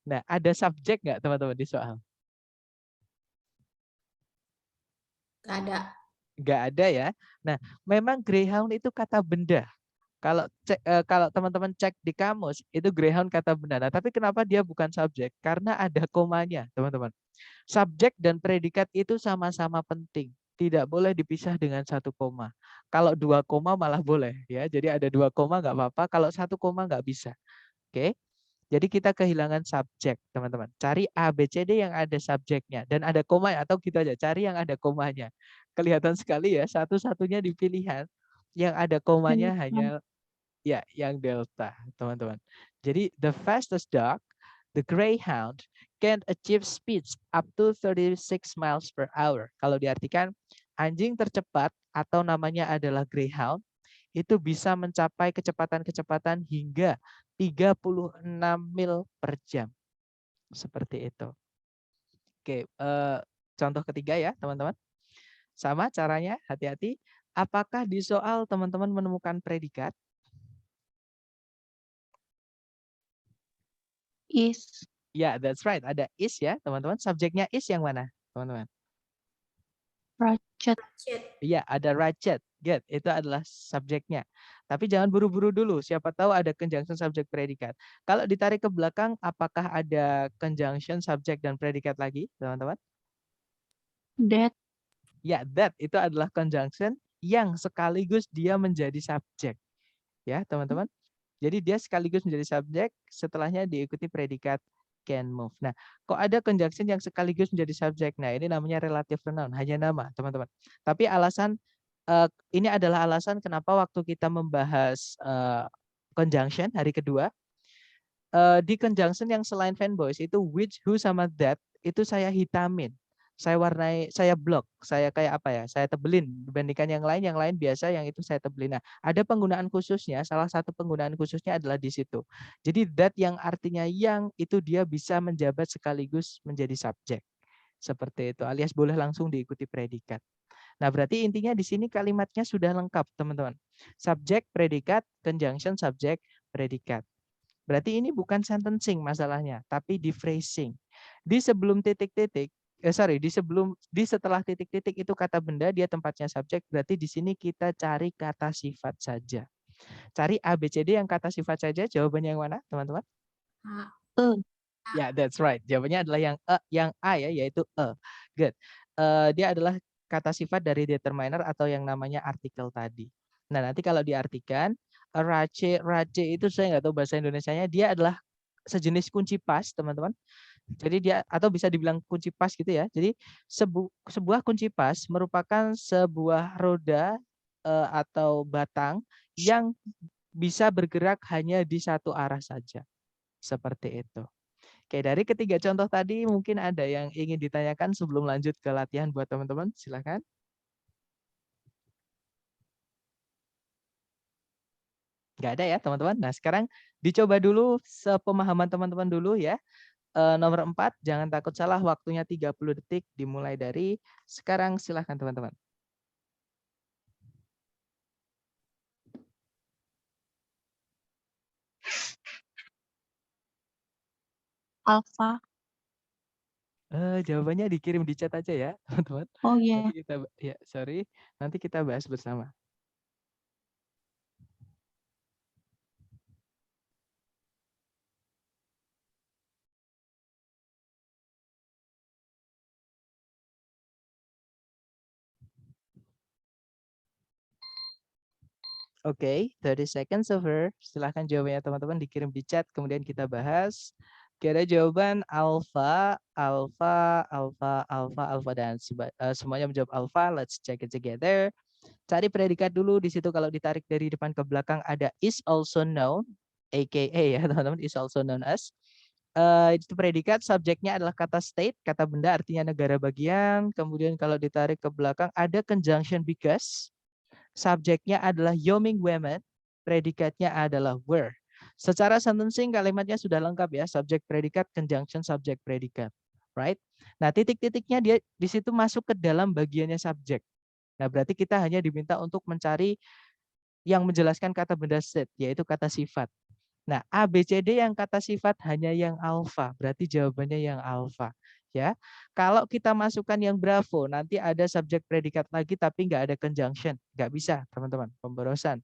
Nah, ada subjek nggak, teman-teman, di soal? Nggak ada. Nggak ada ya. Nah, memang greyhound itu kata benda. Kalau teman-teman cek di kamus, itu greyhound kata benda. Nah, tapi kenapa dia bukan subjek? Karena ada komanya, teman-teman. Subjek dan predikat itu sama-sama penting. Tidak boleh dipisah dengan 1 koma. Kalau 2 koma malah boleh ya. Jadi ada 2 koma nggak apa-apa. Kalau 1 koma nggak bisa. Oke. Jadi kita kehilangan subjek, teman-teman. Cari A, B, C, D yang ada subjeknya dan ada koma atau gitu aja. Cari yang ada komanya. Kelihatan sekali ya. Satu-satunya di pilihan yang ada komanya hanya ya yang delta, teman-teman. Jadi the fastest dog, the greyhound, can achieve speeds up to 36 miles per hour. Kalau diartikan, anjing tercepat atau namanya adalah greyhound, itu bisa mencapai kecepatan-kecepatan hingga 36 mil per jam. Seperti itu. Oke, contoh ketiga ya, teman-teman. Sama caranya, hati-hati. Apakah di soal teman-teman menemukan predikat? Is. Ya, that's right. Ada is ya, teman-teman. Subjeknya is yang mana, teman-teman? Ratchet. Iya, ada ratchet. Get, itu adalah subjeknya. Tapi jangan buru-buru dulu. Siapa tahu ada conjunction subjek predikat. Kalau ditarik ke belakang, apakah ada conjunction subjek dan predikat lagi, teman-teman? That. Ya, that itu adalah conjunction yang sekaligus dia menjadi subjek. Ya, teman-teman. Jadi dia sekaligus menjadi subjek, setelahnya diikuti predikat can move. Nah, kok ada conjunction yang sekaligus menjadi subjek? Nah, ini namanya relative pronoun, hanya nama, teman-teman. Tapi ini adalah alasan kenapa waktu kita membahas conjunction hari kedua, di conjunction yang selain fanboys itu which, who, sama that, itu saya hitamin. Saya warnai, saya blok, saya kayak apa ya? Saya tebelin dibandingkan yang lain biasa yang itu saya tebelin. Nah, ada penggunaan khususnya, salah satu penggunaan khususnya adalah di situ. Jadi that yang artinya yang itu dia bisa menjabat sekaligus menjadi subjek. Seperti itu, alias boleh langsung diikuti predikat. Nah, berarti intinya di sini kalimatnya sudah lengkap, teman-teman. Subjek, predikat, conjunction, subjek, predikat. Berarti ini bukan sentencing masalahnya, tapi di phrasing. Di sebelum titik-titik, di setelah titik-titik itu kata benda, dia tempatnya subjek, berarti di sini kita cari kata sifat saja. Cari A, B, C, D yang kata sifat saja, jawabannya yang mana, teman-teman? Ya, that's right. Jawabannya adalah yang A ya, yaitu a. Good. Dia adalah kata sifat dari determiner atau yang namanya artikel tadi. Nah, nanti kalau diartikan, race itu saya nggak tahu bahasa Indonesianya, dia adalah sejenis kunci pas, teman-teman. Jadi dia atau bisa dibilang kunci pas gitu ya. Jadi sebuah kunci pas merupakan sebuah roda atau batang yang bisa bergerak hanya di satu arah saja. Seperti itu. Oke, dari ketiga contoh tadi mungkin ada yang ingin ditanyakan sebelum lanjut ke latihan buat teman-teman. Silakan. Nggak ada ya teman-teman. Nah, sekarang dicoba dulu sepemahaman teman-teman dulu ya. Nomor 4, jangan takut salah, waktunya 30 detik dimulai dari sekarang. Silahkan teman-teman. Alpha. Jawabannya dikirim di chat aja ya, teman-teman. Oh iya. Nanti kita ya, sorry, nanti kita bahas bersama. Oke, 30 seconds over. Silahkan jawabannya teman-teman dikirim di chat, kemudian kita bahas. Kira jawaban alpha, alpha, alpha, alpha, alpha, dan semuanya menjawab alpha. Let's check it together. Cari predikat dulu. Di situ kalau ditarik dari depan ke belakang ada is also known, aka ya teman-teman, is also known as. Itu predikat, subjeknya adalah kata state, kata benda artinya negara bagian. Kemudian kalau ditarik ke belakang ada conjunction because. Subjeknya adalah Yoming women, predikatnya adalah were. Secara sentencing kalimatnya sudah lengkap ya, subjek predikat, conjunction subjek predikat, right? Nah, titik-titiknya dia di situ masuk ke dalam bagiannya subjek. Nah, berarti kita hanya diminta untuk mencari yang menjelaskan kata benda state, yaitu kata sifat. Nah, A, B, C, D yang kata sifat hanya yang alfa, berarti jawabannya yang alfa. Ya, kalau kita masukkan yang bravo, nanti ada subjek predikat lagi tapi nggak ada conjunction, nggak bisa teman-teman, pemborosan.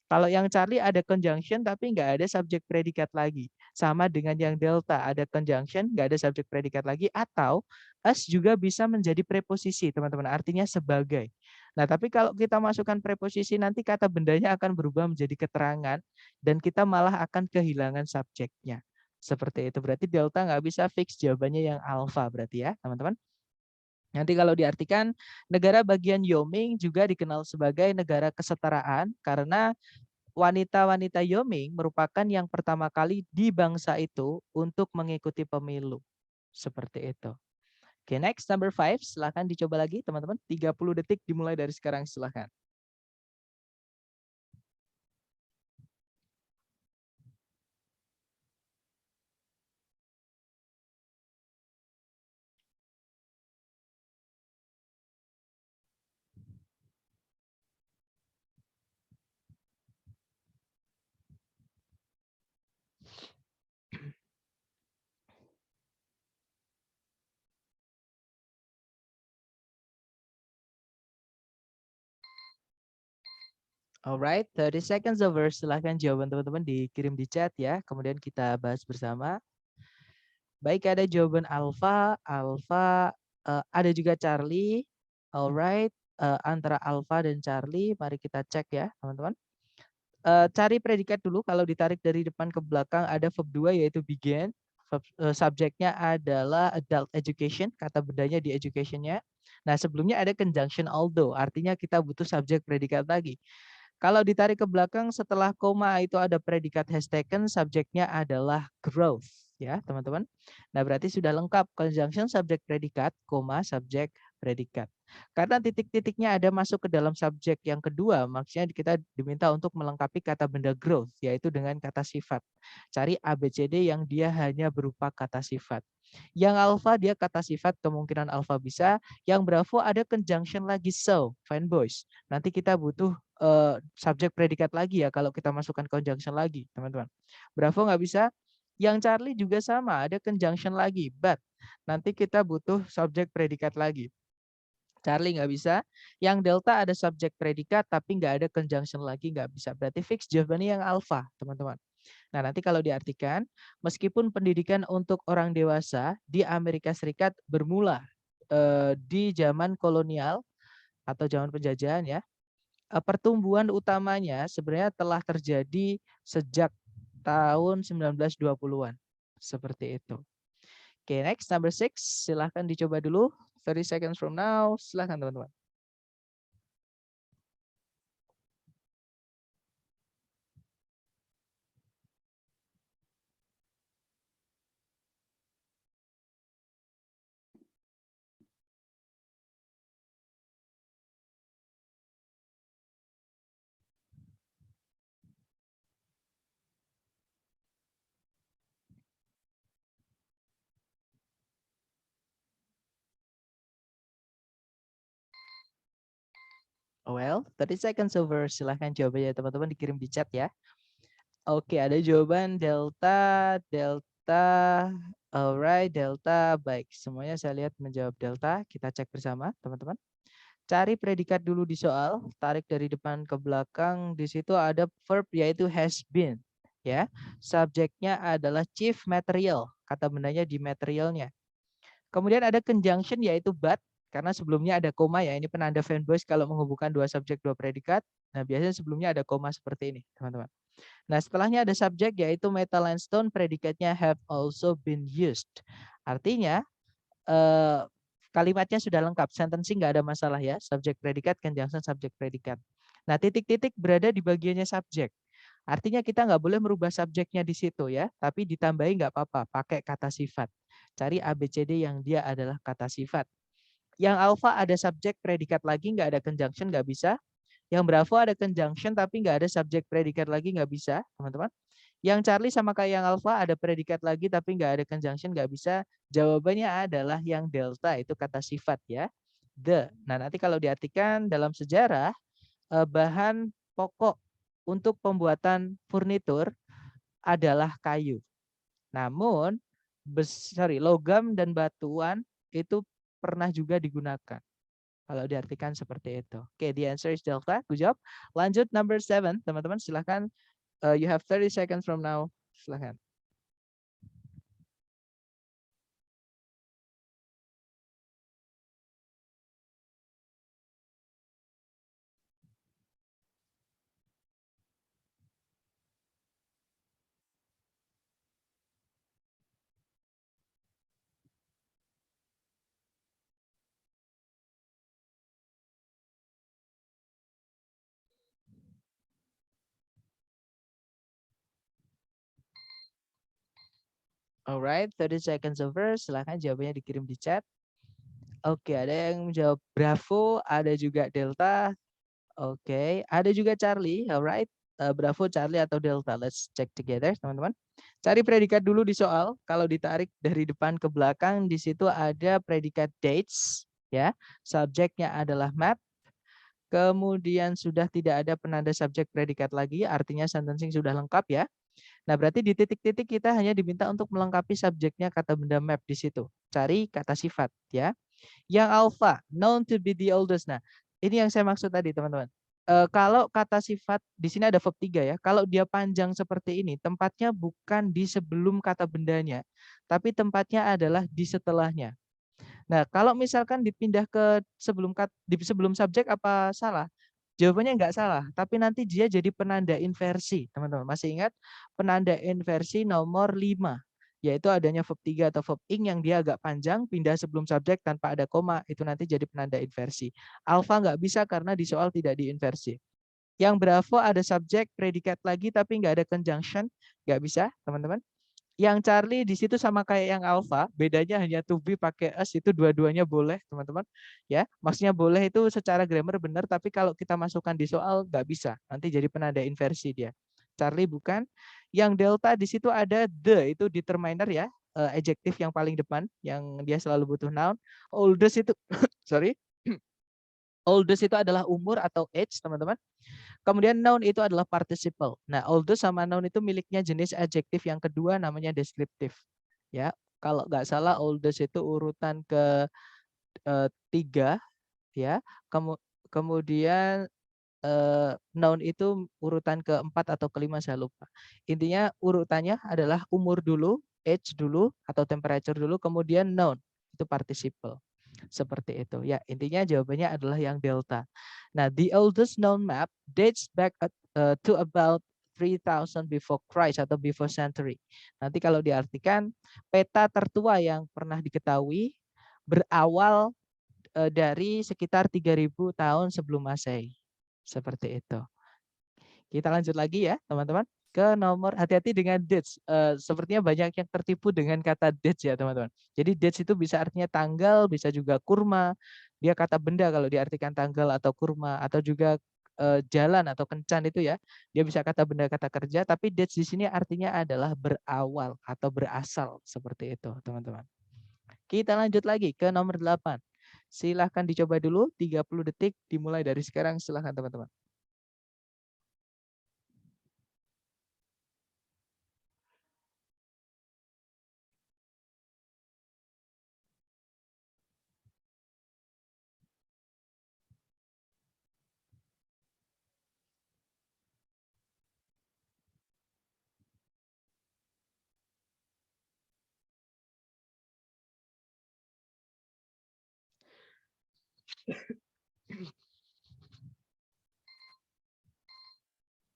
Kalau yang Charlie ada conjunction tapi nggak ada subjek predikat lagi, sama dengan yang delta ada conjunction nggak ada subjek predikat lagi, atau as juga bisa menjadi preposisi teman-teman, artinya sebagai. Nah, tapi kalau kita masukkan preposisi nanti kata bendanya akan berubah menjadi keterangan dan kita malah akan kehilangan subjeknya. Seperti itu. Berarti delta nggak bisa fix, jawabannya yang alfa berarti ya, teman-teman. Nanti kalau diartikan, negara bagian Yoming juga dikenal sebagai negara kesetaraan karena wanita-wanita Yoming merupakan yang pertama kali di bangsa itu untuk mengikuti pemilu. Seperti itu. Oke, next number 5. Silahkan dicoba lagi teman-teman. 30 detik dimulai dari sekarang, silahkan. Alright, 30 seconds over. Silahkan jawaban teman-teman dikirim di chat ya. Kemudian kita bahas bersama. Baik, ada jawaban alpha, alpha, ada juga Charlie. Alright, antara alpha dan Charlie, mari kita cek ya teman-teman. Cari predikat dulu. Kalau ditarik dari depan ke belakang ada verb 2 yaitu began. Subjeknya adalah adult education, kata bendanya di educationnya. Nah, sebelumnya ada conjunction although, artinya kita butuh subjek predikat lagi. Kalau ditarik ke belakang setelah koma itu ada predikat has taken, subjeknya adalah growth ya teman-teman. Nah, berarti sudah lengkap conjunction subjek predikat, koma subjek predikat. Karena titik-titiknya ada masuk ke dalam subjek yang kedua, maksudnya kita diminta untuk melengkapi kata benda growth, yaitu dengan kata sifat. Cari ABCD yang dia hanya berupa kata sifat. Yang alpha dia kata sifat, kemungkinan alpha bisa. Yang bravo ada conjunction lagi, so, fine boys. Nanti kita butuh subjek predikat lagi ya kalau kita masukkan conjunction lagi, teman-teman. Bravo nggak bisa. Yang Charlie juga sama, ada conjunction lagi, but nanti kita butuh subjek predikat lagi. Charlie nggak bisa. Yang delta ada subjek predikat tapi nggak ada conjunction lagi, nggak bisa. Berarti fix jawabannya yang alpha, teman-teman. Nah, nanti kalau diartikan, meskipun pendidikan untuk orang dewasa di Amerika Serikat bermula di zaman kolonial atau zaman penjajahan ya, pertumbuhan utamanya sebenarnya telah terjadi sejak tahun 1920-an. Seperti itu. Oke, next number 6. Silahkan dicoba dulu. 30 seconds from now. Silahkan teman-teman. Well, 30 seconds over. Silahkan jawabannya teman-teman dikirim di chat ya. Oke, ada jawaban delta, delta, Alright, delta. Baik, semuanya saya lihat menjawab delta. Kita cek bersama, teman-teman. Cari predikat dulu di soal, tarik dari depan ke belakang. Di situ ada verb yaitu has been, ya. Subjeknya adalah chief material, kata bendanya di materialnya. Kemudian ada conjunction yaitu but, karena sebelumnya ada koma ya. Ini penanda fanboys kalau menghubungkan dua subjek dua predikat. Nah, biasanya sebelumnya ada koma seperti ini, teman-teman. Nah, setelahnya ada subjek yaitu metal and stone, predikatnya have also been used. Artinya kalimatnya sudah lengkap, sentencing nggak ada masalah ya, subjek predikat, conjunction subjek predikat. Nah, titik-titik berada di bagiannya subjek. Artinya kita nggak boleh merubah subjeknya di situ ya, tapi ditambahi nggak apa-apa, pakai kata sifat. Cari ABCD yang dia adalah kata sifat. Yang alpha ada subjek predikat lagi, nggak ada conjunction, nggak bisa. Yang bravo ada conjunction tapi nggak ada subjek predikat lagi, nggak bisa, teman-teman. Yang Charlie sama kayak yang alpha ada predikat lagi tapi nggak ada conjunction, nggak bisa. Jawabannya adalah yang delta, itu kata sifat ya. The. Nah, nanti kalau diartikan dalam sejarah, bahan pokok untuk pembuatan furnitur adalah kayu. Namun, logam dan batuan itu pernah juga digunakan. Kalau diartikan seperti itu. Oke, the answer is delta. Good job. Lanjut number 7, teman-teman silahkan. You have 30 seconds from now. Silahkan. Alright, 30 seconds over. Silahkan jawabannya dikirim di chat. Oke, ada yang menjawab bravo, ada juga delta. Oke, ada juga Charlie. Alright, bravo, Charlie atau delta. Let's check together, teman-teman. Cari predikat dulu di soal. Kalau ditarik dari depan ke belakang, di situ ada predikat dates, ya. Subjeknya adalah map. Kemudian sudah tidak ada penanda subjek predikat lagi, artinya sentencing sudah lengkap ya. Nah, berarti di titik-titik kita hanya diminta untuk melengkapi subjeknya kata benda map di situ. Cari kata sifat ya. Yang alpha, known to be the oldest. Nah, ini yang saya maksud tadi, teman-teman. Kalau kata sifat di sini ada verb 3 ya. Kalau dia panjang seperti ini, tempatnya bukan di sebelum kata bendanya, tapi tempatnya adalah di setelahnya. Nah, kalau misalkan dipindah ke sebelum subjek apa salah? Jawabannya nggak salah, tapi nanti dia jadi penanda inversi, teman-teman. Masih ingat penanda inversi nomor 5, yaitu adanya verb 3 atau verb ing yang dia agak panjang, pindah sebelum subjek tanpa ada koma, itu nanti jadi penanda inversi. Alpha nggak bisa karena di soal tidak diinversi. Yang bravo ada subjek, predikat lagi, tapi nggak ada conjunction, nggak bisa, teman-teman. Yang Charlie di situ sama kayak yang alpha, bedanya hanya to be pakai as, itu dua-duanya boleh, teman-teman. Ya, maksudnya boleh itu secara grammar benar, tapi kalau kita masukkan di soal nggak bisa. Nanti jadi penanda inversi dia. Charlie bukan. Yang delta di situ ada the, itu determiner ya, adjektif yang paling depan, yang dia selalu butuh noun. Oldest itu, sorry, oldest itu adalah umur atau age, teman-teman. Kemudian noun itu adalah participle. Nah, oldest sama noun itu miliknya jenis adjektif yang kedua namanya deskriptif. Ya, kalau nggak salah oldest itu urutan ke 3 ya. Kemudian noun itu urutan keempat atau kelima saya lupa. Intinya urutannya adalah umur dulu, age dulu atau temperature dulu, kemudian noun itu participle. Seperti itu. Ya, intinya jawabannya adalah yang delta. Nah, the oldest known map dates back to about 3000 before Christ atau before century. Nanti kalau diartikan peta tertua yang pernah diketahui berawal dari sekitar 3000 tahun sebelum Masehi. Seperti itu. Kita lanjut lagi ya, teman-teman. Ke nomor, hati-hati dengan dates. Sepertinya banyak yang tertipu dengan kata dates ya, teman-teman. Jadi dates itu bisa artinya tanggal, bisa juga kurma. Dia kata benda kalau diartikan tanggal atau kurma, atau juga jalan atau kencan itu ya. Dia bisa kata benda, kata kerja, tapi dates di sini artinya adalah berawal atau berasal, seperti itu, teman-teman. Kita lanjut lagi ke nomor 8. Silahkan dicoba dulu, 30 detik dimulai dari sekarang, silahkan teman-teman.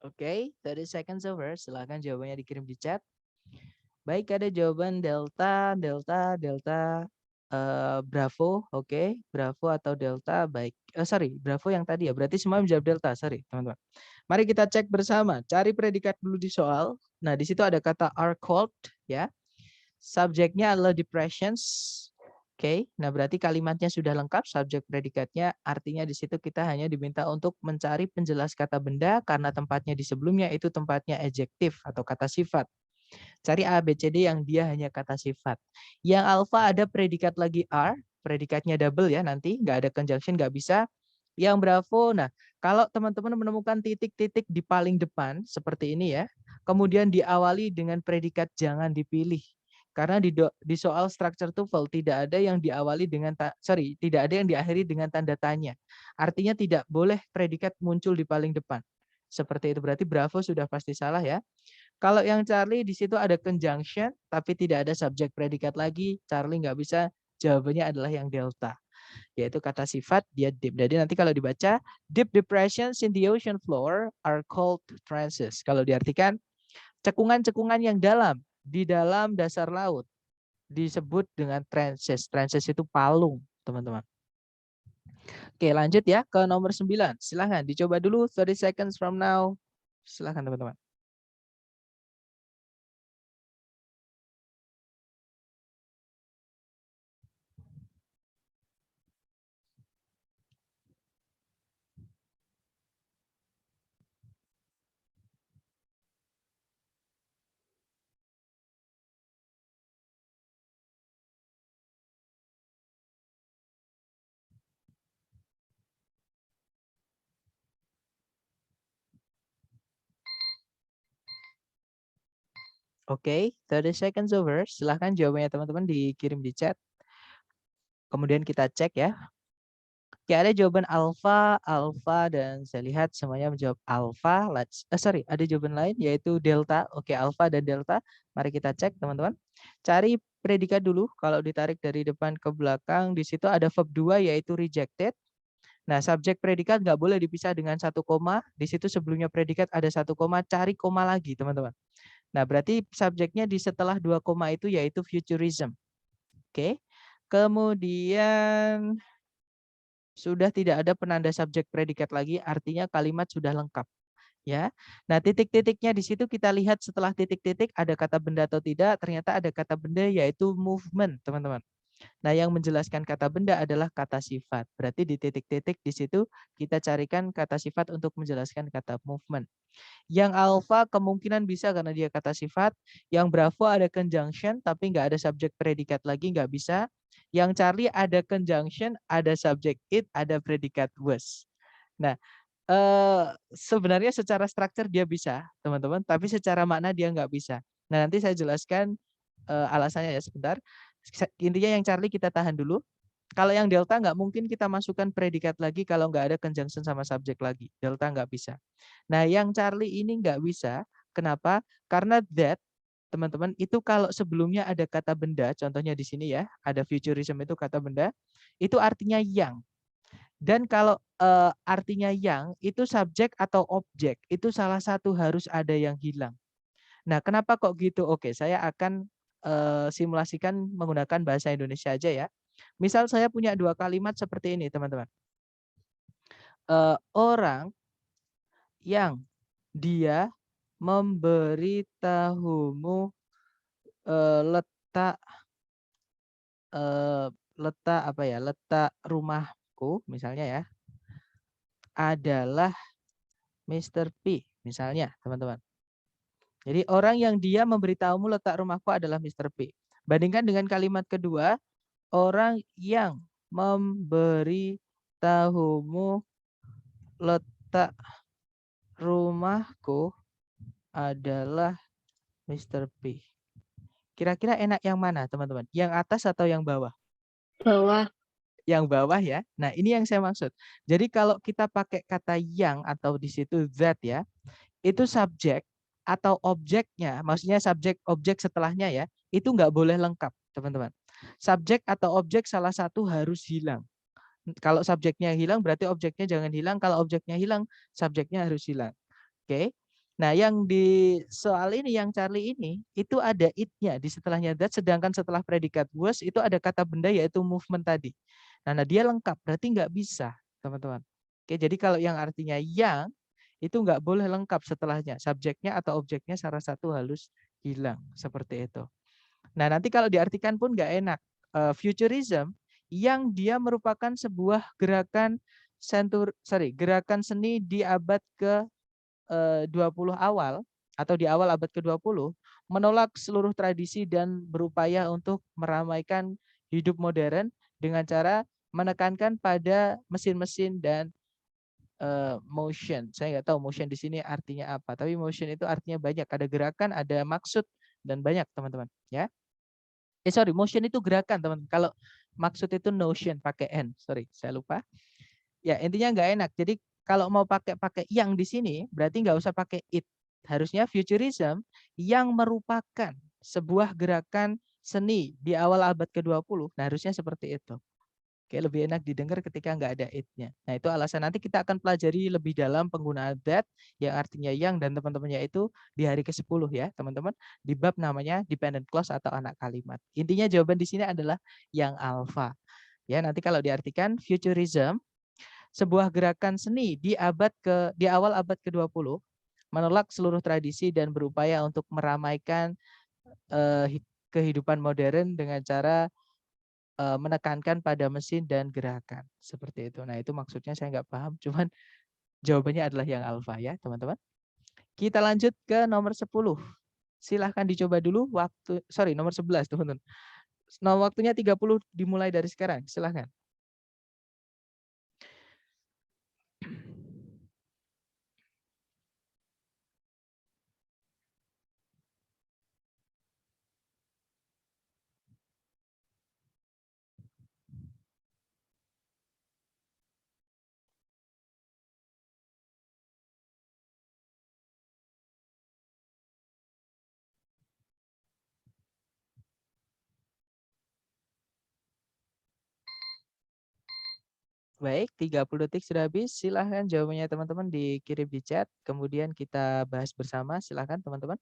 Oke, 30 seconds over. Silahkan jawabannya dikirim di chat. Baik, ada jawaban delta, delta, delta, bravo, oke, bravo atau delta, baik. Sorry, bravo yang tadi ya, berarti semua menjawab delta, sorry teman-teman. Mari kita cek bersama, cari predikat dulu di soal. Nah, di situ ada kata are cold, ya. Subjeknya adalah depressions, oke. Nah, berarti kalimatnya sudah lengkap, subjek predikatnya, artinya di situ kita hanya diminta untuk mencari penjelas kata benda, karena tempatnya di sebelumnya itu tempatnya adjektif atau kata sifat. Cari A, B, C, D yang dia hanya kata sifat. Yang alpha ada predikat lagi are, predikatnya double ya nanti, nggak ada conjunction, nggak bisa. Yang bravo, nah kalau teman-teman menemukan titik-titik di paling depan seperti ini ya, kemudian diawali dengan predikat jangan dipilih. Karena di soal structure TOEFL tidak ada yang diawali dengan, tidak ada yang diakhiri dengan tanda tanya. Artinya tidak boleh predikat muncul di paling depan. Seperti itu, berarti bravo sudah pasti salah ya. Kalau yang Charlie di situ ada conjunction, tapi tidak ada subjek predikat lagi. Charlie nggak bisa, jawabannya adalah yang delta. Yaitu kata sifat, dia deep. Jadi nanti kalau dibaca, deep depressions in the ocean floor are called trances. Kalau diartikan, cekungan-cekungan yang dalam, di dalam dasar laut, disebut dengan trances. Trances itu palung, teman-teman. Oke, lanjut ya ke nomor 9. Silahkan dicoba dulu 30 seconds from now. Silahkan teman-teman. Oke, 30 seconds over. Silahkan jawabannya teman-teman dikirim di chat. Kemudian kita cek ya. Oke, ada jawaban alpha, alpha, dan saya lihat semuanya menjawab alpha. Ada jawaban lain yaitu delta. Oke, alpha dan delta. Mari kita cek teman-teman. Cari predikat dulu. Kalau ditarik dari depan ke belakang, di situ ada verb 2 yaitu rejected. Nah, subjek predikat nggak boleh dipisah dengan 1 koma. Di situ sebelumnya predikat ada 1 koma, cari koma lagi teman-teman. Nah, berarti subjeknya di setelah 2 koma itu yaitu futurism. Oke. Kemudian sudah tidak ada penanda subjek predikat lagi, artinya kalimat sudah lengkap. Ya. Nah, titik-titiknya di situ kita lihat setelah titik-titik ada kata benda atau tidak, ternyata ada kata benda yaitu movement, teman-teman. Nah, yang menjelaskan kata benda adalah kata sifat. Berarti di titik-titik di situ kita carikan kata sifat untuk menjelaskan kata movement. Yang alpha kemungkinan bisa karena dia kata sifat. Yang bravo ada conjunction tapi nggak ada subjek predikat lagi, nggak bisa. Yang Charlie ada conjunction, ada subjek it, ada predikat was. Nah, sebenarnya secara struktur dia bisa, teman-teman, tapi secara makna dia nggak bisa. Nah, nanti saya jelaskan alasannya ya sebentar. Intinya yang Charlie kita tahan dulu. Kalau yang delta nggak mungkin kita masukkan predikat lagi kalau nggak ada conjunction sama subjek lagi. Delta nggak bisa. Nah, yang Charlie ini nggak bisa. Kenapa? Karena that, teman-teman, itu kalau sebelumnya ada kata benda, contohnya di sini ya, ada futurism itu kata benda, itu artinya yang. Dan kalau artinya yang, itu subjek atau objek, itu salah satu harus ada yang hilang. Nah, kenapa kok gitu? Oke, saya akan simulasikan menggunakan bahasa Indonesia aja ya. Misal saya punya 2 kalimat seperti ini, teman-teman. Orang yang dia memberitahumu letak letak rumahku misalnya ya adalah Mr. P misalnya, teman-teman. Jadi orang yang dia memberitahumu letak rumahku adalah Mr. P. Bandingkan dengan kalimat kedua, orang yang memberitahumu letak rumahku adalah Mr. P. Kira-kira enak yang mana, teman-teman? Yang atas atau yang bawah? Bawah. Yang bawah ya. Nah, ini yang saya maksud. Jadi kalau kita pakai kata yang atau di situ that ya, itu subjek atau objeknya, maksudnya subjek objek setelahnya ya, itu nggak boleh lengkap, teman-teman. Subjek atau objek salah satu harus hilang. Kalau subjeknya hilang berarti objeknya jangan hilang. Kalau objeknya hilang, subjeknya harus hilang. Oke. Nah, yang di soal ini yang Charlie ini itu ada it-nya di setelahnya that, sedangkan setelah predikat was itu ada kata benda yaitu movement tadi. Nah, dia lengkap, berarti nggak bisa, teman-teman. Oke, jadi kalau yang artinya yang itu nggak boleh lengkap setelahnya. Subjeknya atau objeknya salah satu harus hilang seperti itu. Nah, nanti kalau diartikan pun nggak enak. Futurism yang dia merupakan sebuah gerakan gerakan seni di abad ke 20 awal atau di awal abad ke-20 menolak seluruh tradisi dan berupaya untuk meramaikan hidup modern dengan cara menekankan pada mesin-mesin dan motion. Saya nggak tahu motion di sini artinya apa, tapi motion itu artinya banyak, ada gerakan, ada maksud dan banyak, teman-teman, ya. Motion itu gerakan, teman. Kalau maksud itu notion pakai n. Sorry, saya lupa. Ya, intinya nggak enak. Jadi kalau mau pakai yang di sini, berarti nggak usah pakai it. Harusnya futurism yang merupakan sebuah gerakan seni di awal abad ke-20. Nah, harusnya seperti itu. Oke, lebih enak didengar ketika nggak ada it-nya. Nah, itu alasan nanti kita akan pelajari lebih dalam penggunaan that yang artinya yang dan teman-temannya itu di hari ke-10 ya, teman-teman. Di bab namanya dependent clause atau anak kalimat. Intinya jawaban di sini adalah yang alfa. Ya, nanti kalau diartikan futurism sebuah gerakan seni di awal abad ke-20 menolak seluruh tradisi dan berupaya untuk meramaikan kehidupan modern dengan cara menekankan pada mesin dan gerakan seperti itu. Nah, itu maksudnya saya nggak paham, cuman jawabannya adalah yang alfa ya, teman-teman. Kita lanjut ke nomor 10. Silahkan dicoba dulu nomor 11, teman-teman. Waktunya 30 dimulai dari sekarang. Silahkan. Baik, 30 detik sudah habis. Silahkan jawabannya teman-teman dikirim di chat. Kemudian kita bahas bersama. Silahkan teman-teman.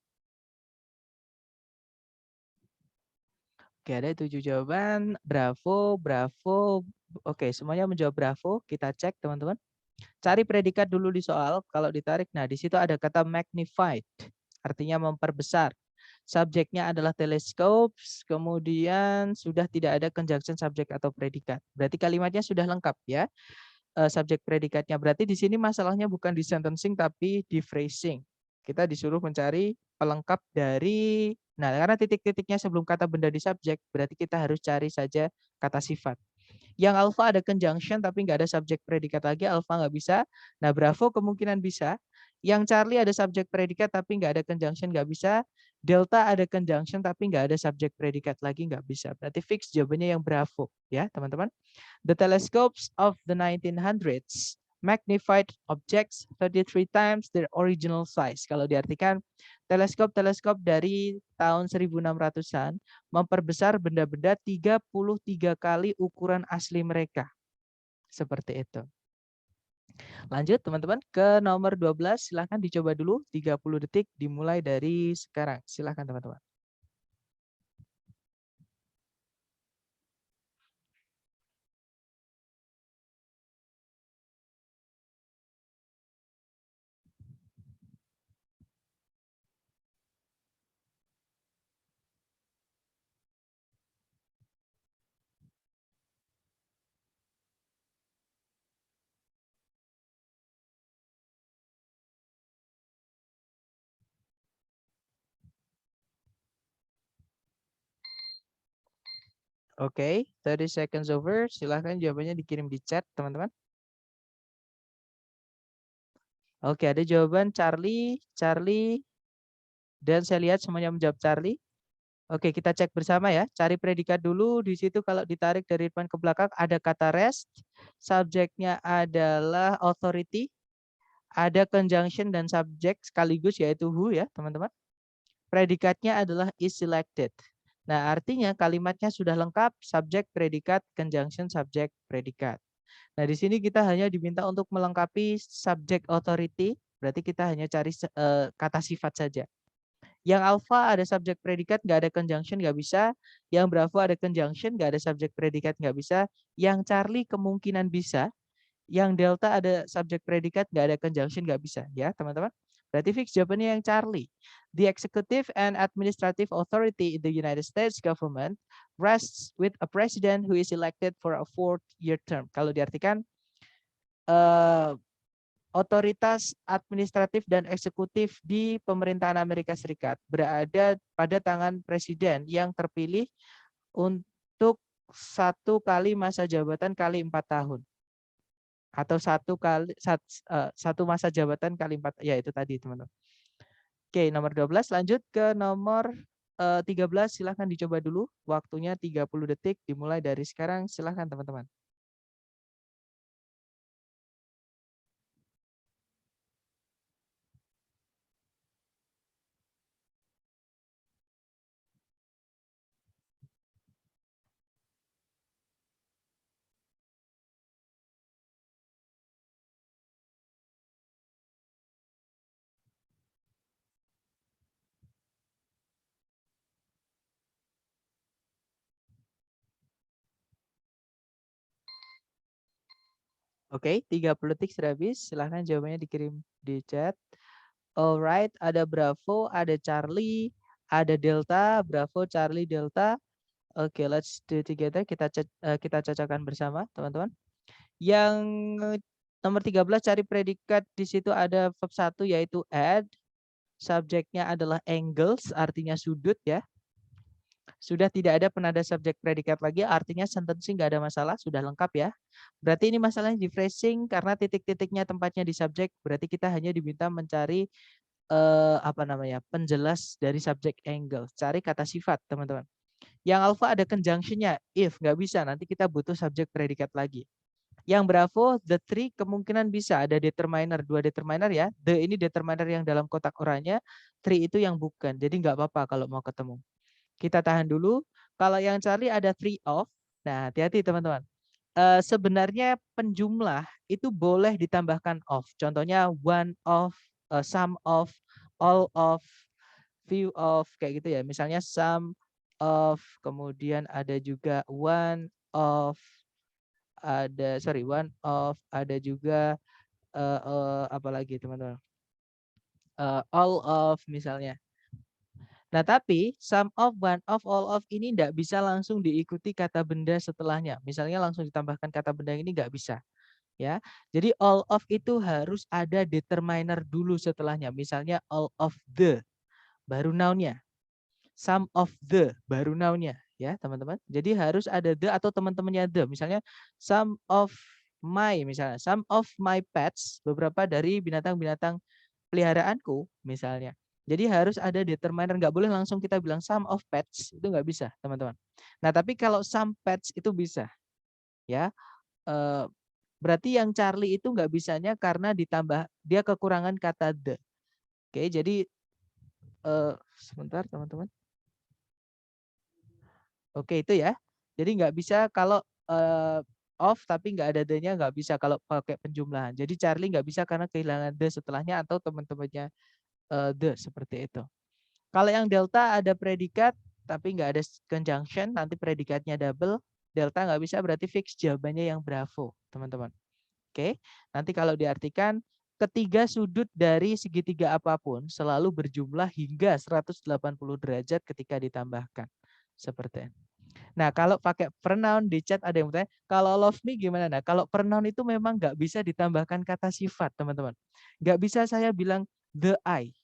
Oke, ada 7 jawaban. Bravo, bravo. Oke, semuanya menjawab bravo. Kita cek teman-teman. Cari predikat dulu di soal. Kalau ditarik, nah di situ ada kata magnified. Artinya memperbesar. Subjeknya adalah telescopes, kemudian sudah tidak ada conjunction subjek atau predikat. Berarti kalimatnya sudah lengkap ya. Subjek predikatnya. Berarti di sini masalahnya bukan di sentencing tapi di phrasing. Kita disuruh mencari pelengkap dari, nah karena titik-titiknya sebelum kata benda di subjek, berarti kita harus cari saja kata sifat. Yang alpha ada conjunction tapi nggak ada subjek predikat lagi, alpha nggak bisa. Nah, bravo kemungkinan bisa. Yang Charlie ada subjek predikat tapi nggak ada conjunction, nggak bisa. Delta ada conjunction tapi nggak ada subjek predikat lagi, nggak bisa. Berarti fix jawabannya yang bravo ya teman-teman. The telescopes of the 1900s magnified objects 33 times their original size. Kalau diartikan teleskop-teleskop dari tahun 1600-an memperbesar benda-benda 33 kali ukuran asli mereka. Seperti itu. Lanjut teman-teman ke nomor 12. Silahkan dicoba dulu 30 detik dimulai dari sekarang. Silahkan teman-teman. Oke, 30 seconds over. Silahkan jawabannya dikirim di chat, teman-teman. Oke, ada jawaban Charlie, dan saya lihat semuanya menjawab Charlie. Oke, kita cek bersama ya. Cari predikat dulu. Di situ kalau ditarik dari depan ke belakang ada kata rest. Subjeknya adalah authority. Ada conjunction dan subjek sekaligus yaitu who ya, teman-teman. Predikatnya adalah is selected. Nah, artinya kalimatnya sudah lengkap, subjek, predikat, conjunction, subjek, predikat. Nah, di sini kita hanya diminta untuk melengkapi subject authority, berarti kita hanya cari kata sifat saja. Yang alpha ada subjek predikat, nggak ada conjunction, nggak bisa. Yang bravo ada conjunction, nggak ada subjek predikat, nggak bisa. Yang Charlie kemungkinan bisa. Yang delta ada subjek predikat, nggak ada conjunction, nggak bisa. Ya, teman-teman. Berarti fix jawabannya yang Charlie. The executive and administrative authority in the United States government rests with a president who is elected for a 4-year term. Kalau diartikan, otoritas administratif dan eksekutif di pemerintahan Amerika Serikat berada pada tangan presiden yang terpilih untuk 1 kali masa jabatan kali 4 tahun. Atau 1 masa jabatan kali 4, ya itu tadi teman-teman. Oke, nomor 12 lanjut ke nomor 13, silahkan dicoba dulu. Waktunya 30 detik dimulai dari sekarang, silahkan teman-teman. Oke, 30 detik sudah habis. Silahkan jawabannya dikirim di chat. Alright, ada Bravo, ada Charlie, ada Delta, Bravo, Charlie, Delta. Oke, let's do together. Kita cocokkan bersama, teman-teman. Yang nomor 13 cari predikat, di situ ada verb 1 yaitu add. Subjeknya adalah angles, artinya sudut ya. Sudah tidak ada penada subjek predikat lagi, artinya sentencing nggak ada masalah, sudah lengkap ya. Berarti ini masalahnya di phrasing karena titik-titiknya tempatnya di subjek, berarti kita hanya diminta mencari penjelas dari subject angle. Cari kata sifat, teman-teman. Yang alpha ada conjunction-nya, if nggak bisa, nanti kita butuh subjek predikat lagi. Yang bravo, the three kemungkinan bisa, ada determiner, 2 determiner ya. The ini determiner yang dalam kotak oranye, three itu yang bukan, jadi nggak apa-apa kalau mau ketemu. Kita tahan dulu. Kalau yang Charlie ada 3 of. Nah, hati-hati teman-teman. Sebenarnya penjumlah itu boleh ditambahkan of. Contohnya one of, some of, all of, few of, kayak gitu ya. Misalnya some of, kemudian ada juga one of, one of, ada juga apa lagi teman-teman? All of misalnya. Nah, tapi some of, one of, all of ini tidak bisa langsung diikuti kata benda setelahnya. Misalnya langsung ditambahkan kata benda ini nggak bisa. Ya, jadi all of itu harus ada determiner dulu setelahnya. Misalnya all of the, baru noun-nya. Some of the, baru noun-nya. Ya, teman-teman. Jadi harus ada the atau teman-temannya the. Misalnya some of my, misalnya some of my pets, beberapa dari binatang-binatang peliharaanku, misalnya. Jadi harus ada determiner, nggak boleh langsung kita bilang some of pets, itu nggak bisa teman-teman. Nah tapi kalau some pets itu bisa, ya. Berarti yang Charlie itu nggak bisanya karena ditambah dia kekurangan kata the. Oke, jadi sebentar teman-teman. Oke itu ya. Jadi nggak bisa kalau of tapi nggak ada the-nya, nggak bisa kalau pakai penjumlahan. Jadi Charlie nggak bisa karena kehilangan the setelahnya atau teman-temannya the, seperti itu. Kalau yang delta ada predikat tapi nggak ada conjunction, nanti predikatnya double, delta nggak bisa, berarti fix jawabannya yang bravo, teman-teman. Oke, nanti kalau diartikan ketiga sudut dari segitiga apapun selalu berjumlah hingga 180 derajat ketika ditambahkan. Seperti ini. Nah, kalau pakai pronoun di chat ada yang bertanya, kalau love me gimana? Nah, kalau pronoun itu memang nggak bisa ditambahkan kata sifat, teman-teman. Nggak bisa saya bilang the I.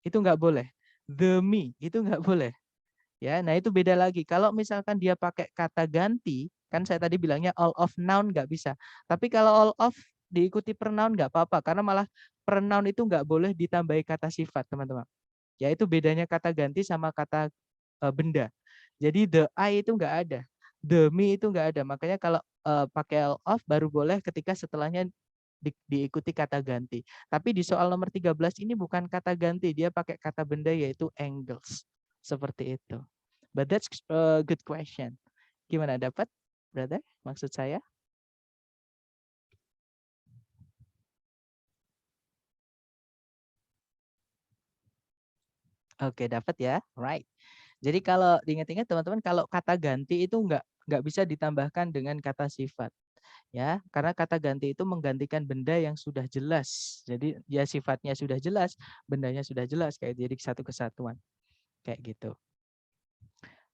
Itu nggak boleh. The me itu nggak boleh. Ya, nah itu beda lagi. Kalau misalkan dia pakai kata ganti, kan saya tadi bilangnya all of noun nggak bisa. Tapi kalau all of diikuti pronoun nggak apa-apa, karena malah pronoun itu nggak boleh ditambahi kata sifat, teman-teman. Ya itu bedanya kata ganti sama kata benda. Jadi the I itu nggak ada, the me itu nggak ada. Makanya kalau pakai all of baru boleh ketika setelahnya diikuti kata ganti. Tapi di soal nomor 13 ini bukan kata ganti, dia pakai kata benda yaitu angles. Seperti itu. But that's a good question. Gimana, dapat, brother? Maksud saya? Oke, dapat ya. Right. Jadi kalau diingat-ingat teman-teman, kalau kata ganti itu nggak bisa ditambahkan dengan kata sifat. Ya, karena kata ganti itu menggantikan benda yang sudah jelas. Jadi ya sifatnya sudah jelas, bendanya sudah jelas kayak jadi satu kesatuan. Kayak gitu.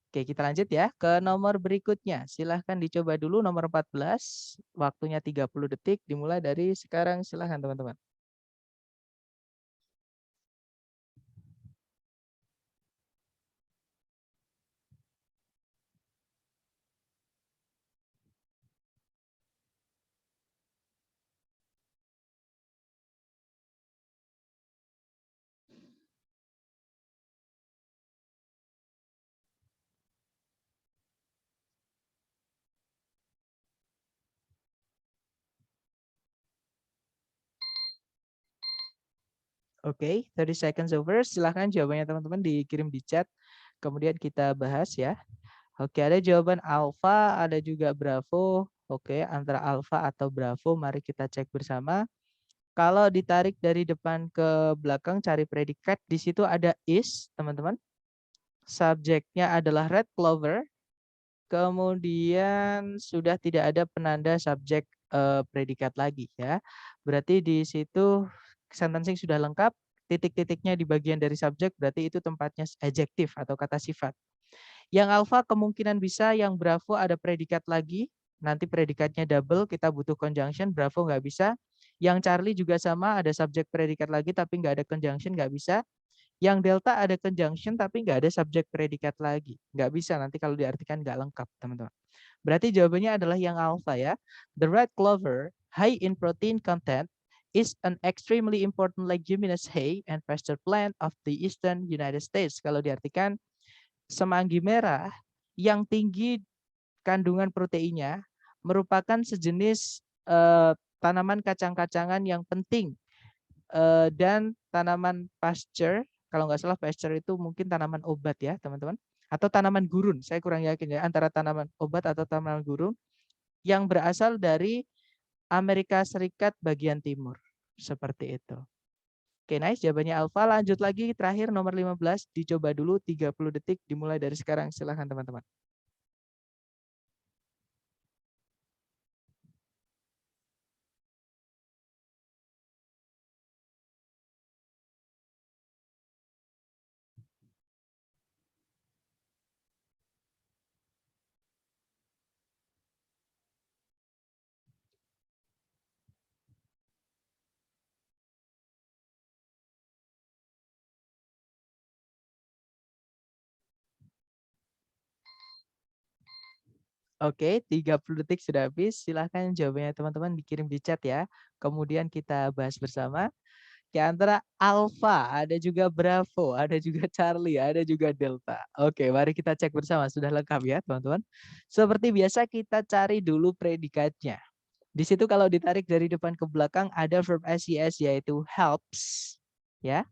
Oke, kita lanjut ya ke nomor berikutnya. Silahkan dicoba dulu nomor 14. Waktunya 30 detik dimulai dari sekarang. Silahkan teman-teman. Oke, 30 seconds over. Silahkan jawabannya teman-teman dikirim di chat. Kemudian kita bahas ya. Oke, ada jawaban alfa, ada juga bravo. Oke, antara alfa atau bravo, mari kita cek bersama. Kalau ditarik dari depan ke belakang cari predikat, di situ ada is, teman-teman. Subjeknya adalah red clover. Kemudian sudah tidak ada penanda subjek predikat lagi ya. Berarti di situ sentencing sudah lengkap. Titik-titiknya di bagian dari subjek berarti itu tempatnya adjektif atau kata sifat. Yang alfa kemungkinan bisa, yang bravo ada predikat lagi. Nanti predikatnya double, kita butuh conjunction, bravo nggak bisa. Yang Charlie juga sama, ada subjek predikat lagi tapi nggak ada conjunction, nggak bisa. Yang delta ada conjunction tapi nggak ada subjek predikat lagi. Nggak bisa, nanti kalau diartikan nggak lengkap, teman-teman. Berarti jawabannya adalah yang alfa ya. The red clover, high in protein content, is an extremely important leguminous hay and pasture plant of the eastern United States. Kalau diartikan, semanggi merah yang tinggi kandungan proteinnya merupakan sejenis tanaman kacang-kacangan yang penting dan tanaman pasture. Kalau nggak salah pasture itu mungkin tanaman obat ya teman-teman, atau tanaman gurun. Saya kurang yakin ya antara tanaman obat atau tanaman gurun yang berasal dari Amerika Serikat bagian timur. Seperti itu. Oke, nice. Jawabannya alfa. Lanjut lagi terakhir nomor 15. Dicoba dulu 30 detik dimulai dari sekarang. Silahkan teman-teman. Oke, 30 detik sudah habis. Silahkan jawabannya teman-teman dikirim di chat ya. Kemudian kita bahas bersama. Di antara alfa, ada juga bravo, ada juga Charlie, ada juga delta. Oke, mari kita cek bersama. Sudah lengkap ya teman-teman. Seperti biasa kita cari dulu predikatnya. Di situ kalau ditarik dari depan ke belakang ada verb SES yaitu helps. Ya.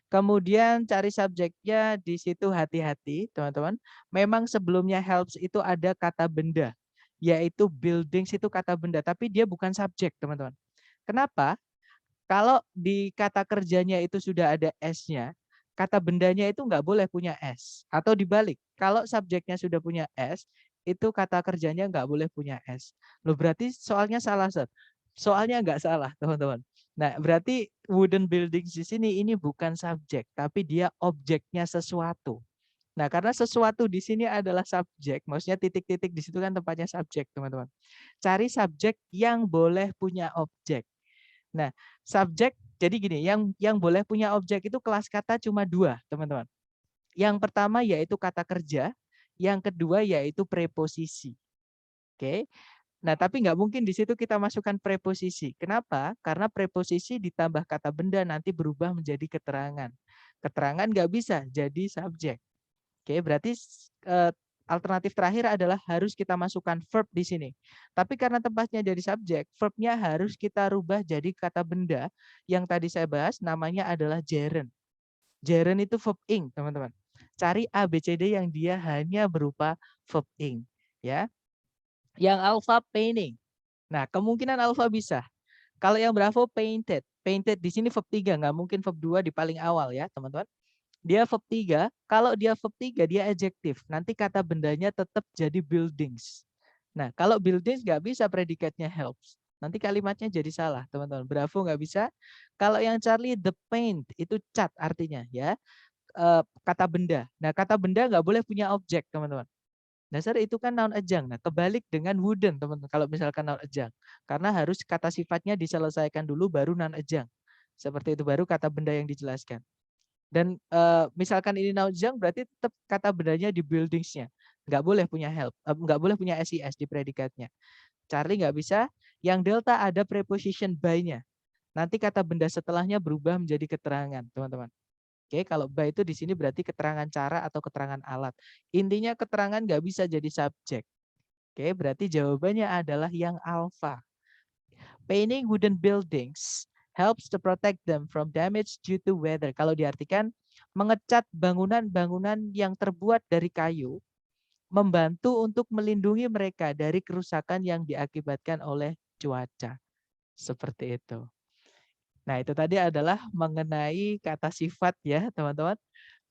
Kemudian cari subjeknya, di situ hati-hati teman-teman. Memang sebelumnya helps itu ada kata benda, yaitu buildings itu kata benda, tapi dia bukan subjek teman-teman. Kenapa? Kalau di kata kerjanya itu sudah ada S-nya, kata bendanya itu nggak boleh punya S. Atau dibalik, kalau subjeknya sudah punya S, itu kata kerjanya nggak boleh punya S. Loh berarti soalnya salah, Sir. Soalnya nggak salah, teman-teman. Nah, berarti wooden buildings di sini ini bukan subjek, tapi dia objeknya sesuatu. Nah, karena sesuatu di sini adalah subjek, maksudnya titik-titik di situ kan tempatnya subjek, teman-teman. Cari subjek yang boleh punya objek. Nah, subjek jadi gini, yang boleh punya objek itu kelas kata cuma 2, teman-teman. Yang pertama yaitu kata kerja, yang kedua yaitu preposisi. Oke. Nah, tapi nggak mungkin di situ kita masukkan preposisi. Kenapa? Karena preposisi ditambah kata benda nanti berubah menjadi keterangan. Keterangan nggak bisa jadi subjek. Oke, berarti alternatif terakhir adalah harus kita masukkan verb di sini. Tapi karena tempatnya jadi subjek, verbnya harus kita rubah jadi kata benda yang tadi saya bahas namanya adalah gerund. Gerund itu verb ing, teman-teman. Cari ABCD yang dia hanya berupa verb ing, ya. Yang alpha painting. Nah, kemungkinan alpha bisa. Kalau yang bravo painted. Painted di sini verb 3, nggak mungkin verb 2 di paling awal ya, teman-teman. Dia verb 3, kalau dia verb 3 dia adjektif. Nanti kata bendanya tetap jadi buildings. Nah, kalau buildings nggak bisa predikatnya helps. Nanti kalimatnya jadi salah, teman-teman. Bravo nggak bisa. Kalau yang Charlie, the paint, itu cat artinya, ya. Kata benda. Nah, kata benda nggak boleh punya objek, teman-teman. Dasar itu kan noun ejang. Nah, kebalik dengan wooden, teman-teman. Kalau misalkan noun ejang. Karena harus kata sifatnya diselesaikan dulu, baru noun ejang. Seperti itu, baru kata benda yang dijelaskan. Dan misalkan ini noun ejang, berarti tetap kata bendanya di buildingsnya. Nggak boleh punya help, nggak boleh punya SIS di predikatnya. Charlie nggak bisa. Yang delta ada preposition by-nya. Nanti kata benda setelahnya berubah menjadi keterangan, teman-teman. Oke, kalau by itu di sini berarti keterangan cara atau keterangan alat. Intinya keterangan nggak bisa jadi subjek. Oke, berarti jawabannya adalah yang alpha. Painting wooden buildings helps to protect them from damage due to weather. Kalau diartikan, mengecat bangunan-bangunan yang terbuat dari kayu, membantu untuk melindungi mereka dari kerusakan yang diakibatkan oleh cuaca. Seperti itu. Nah, itu tadi adalah mengenai kata sifat ya, teman-teman.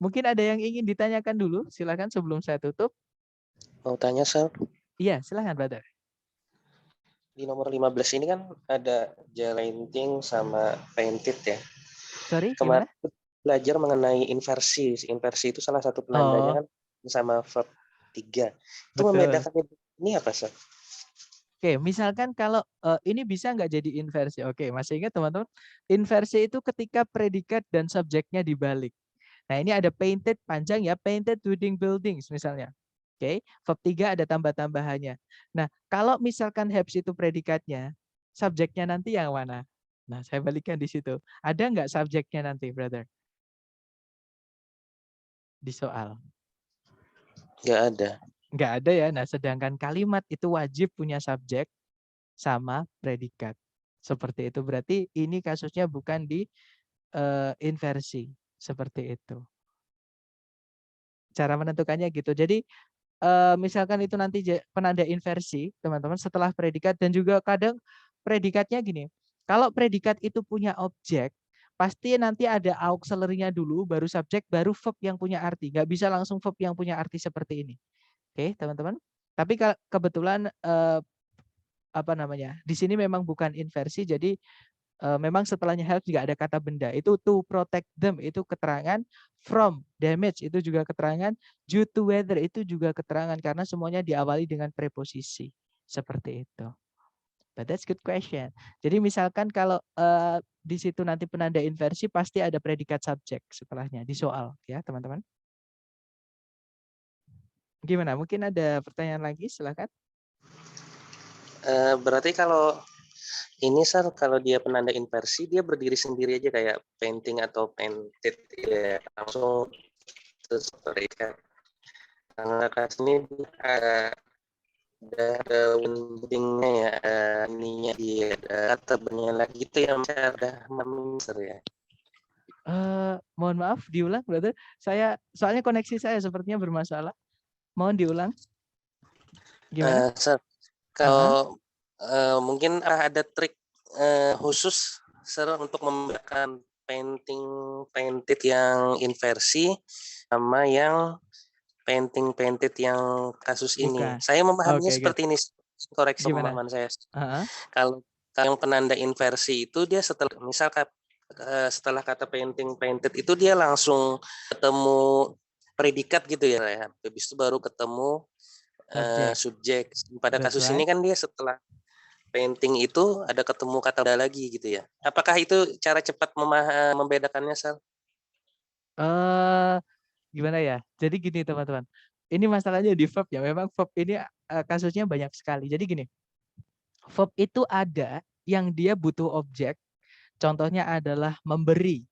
Mungkin ada yang ingin ditanyakan dulu, silakan sebelum saya tutup. Mau tanya, Sir? Iya, silakan, brother. Di nomor 15 ini kan ada gelatinting sama painted ya. Sorry, Kemarin gimana? belajar mengenai inversi. Inversi itu salah satu penandanya kan sama verb 3. Itu Betul. membedakannya ini apa, Sir? Oke, misalkan kalau ini bisa nggak jadi inversi? Oke, masih ingat teman-teman? Inversi itu ketika predikat dan subjeknya dibalik. Nah, ini ada painted panjang ya, painted wooden buildings misalnya. Oke, verb 3 ada tambah-tambahannya. Nah, kalau misalkan helps itu predikatnya, subjeknya nanti yang mana? Nah, saya balikan di situ. Ada nggak subjeknya nanti, brother? Di soal. Nggak ada. Nggak ada ya. Nah, sedangkan kalimat itu wajib punya subjek sama predikat. Seperti itu. Berarti ini kasusnya bukan di inversi. Seperti itu. Cara menentukannya gitu. Jadi misalkan itu nanti penanda inversi, teman-teman, setelah predikat, dan juga kadang predikatnya gini. Kalau predikat itu punya objek, pasti nanti ada auxiliary-nya dulu, baru subjek, baru verb yang punya arti. Nggak bisa langsung verb yang punya arti seperti ini. Oke, teman-teman. Tapi kebetulan apa namanya? Di sini memang bukan inversi, jadi memang setelahnya help juga ada kata benda. Itu to protect them, itu keterangan. From damage itu juga keterangan. Due to weather itu juga keterangan, karena semuanya diawali dengan preposisi. Seperti itu. But that's good question. Jadi misalkan kalau di situ nanti penanda inversi, pasti ada predikat subjek setelahnya di soal ya, teman-teman. Gimana? Mungkin ada pertanyaan lagi, silakan. Berarti kalau ini, Sir, kalau dia penanda inversi, dia berdiri sendiri aja kayak painting atau painted ya, langsung terus predikat. Karena sini ada wordingnya ya, ininya dia ada tabelnya lagi itu yang saya ada Sir ya. Mohon maaf, diulang, brother. Soalnya koneksi saya sepertinya bermasalah. Mohon diulang. Gimana? Sir, kalau mungkin ada trik khusus, Sir, untuk membedakan painted yang inversi sama yang painted yang kasus ini. Bukan. Saya memahaminya Oke, seperti ini. Koreksi gimana? pemahaman saya. Kalau yang penanda inversi itu dia setelah kata painted itu dia langsung ketemu predikat gitu ya. Habis itu baru ketemu subjek. Pada That's kasus right. ini kan dia setelah painting itu ada ketemu kata benda lagi gitu ya. Apakah itu cara cepat membedakannya, Sal? Gimana ya? Jadi gini, teman-teman. Ini masalahnya di verb ya. Memang verb ini kasusnya banyak sekali. Jadi gini. Verb itu ada yang dia butuh objek. Contohnya adalah memberi,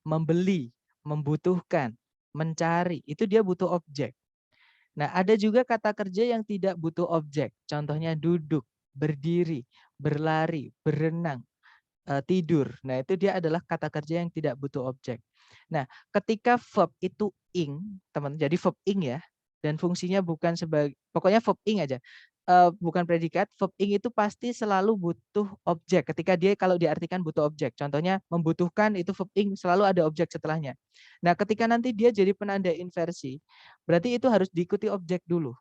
membeli, membutuhkan, mencari. Itu dia butuh objek. Nah, ada juga kata kerja yang tidak butuh objek. Contohnya duduk, berdiri, berlari, berenang, tidur. Nah, itu dia adalah kata kerja yang tidak butuh objek. Nah, ketika verb itu ing, teman, jadi verb ing ya, dan fungsinya bukan sebagai, pokoknya verb ing aja. bukan predikat, verb ing itu pasti selalu butuh objek. Ketika dia kalau diartikan butuh objek. Contohnya membutuhkan itu verb ing selalu ada objek setelahnya. Nah, ketika nanti dia jadi penanda inversi, berarti itu harus diikuti objek dulu.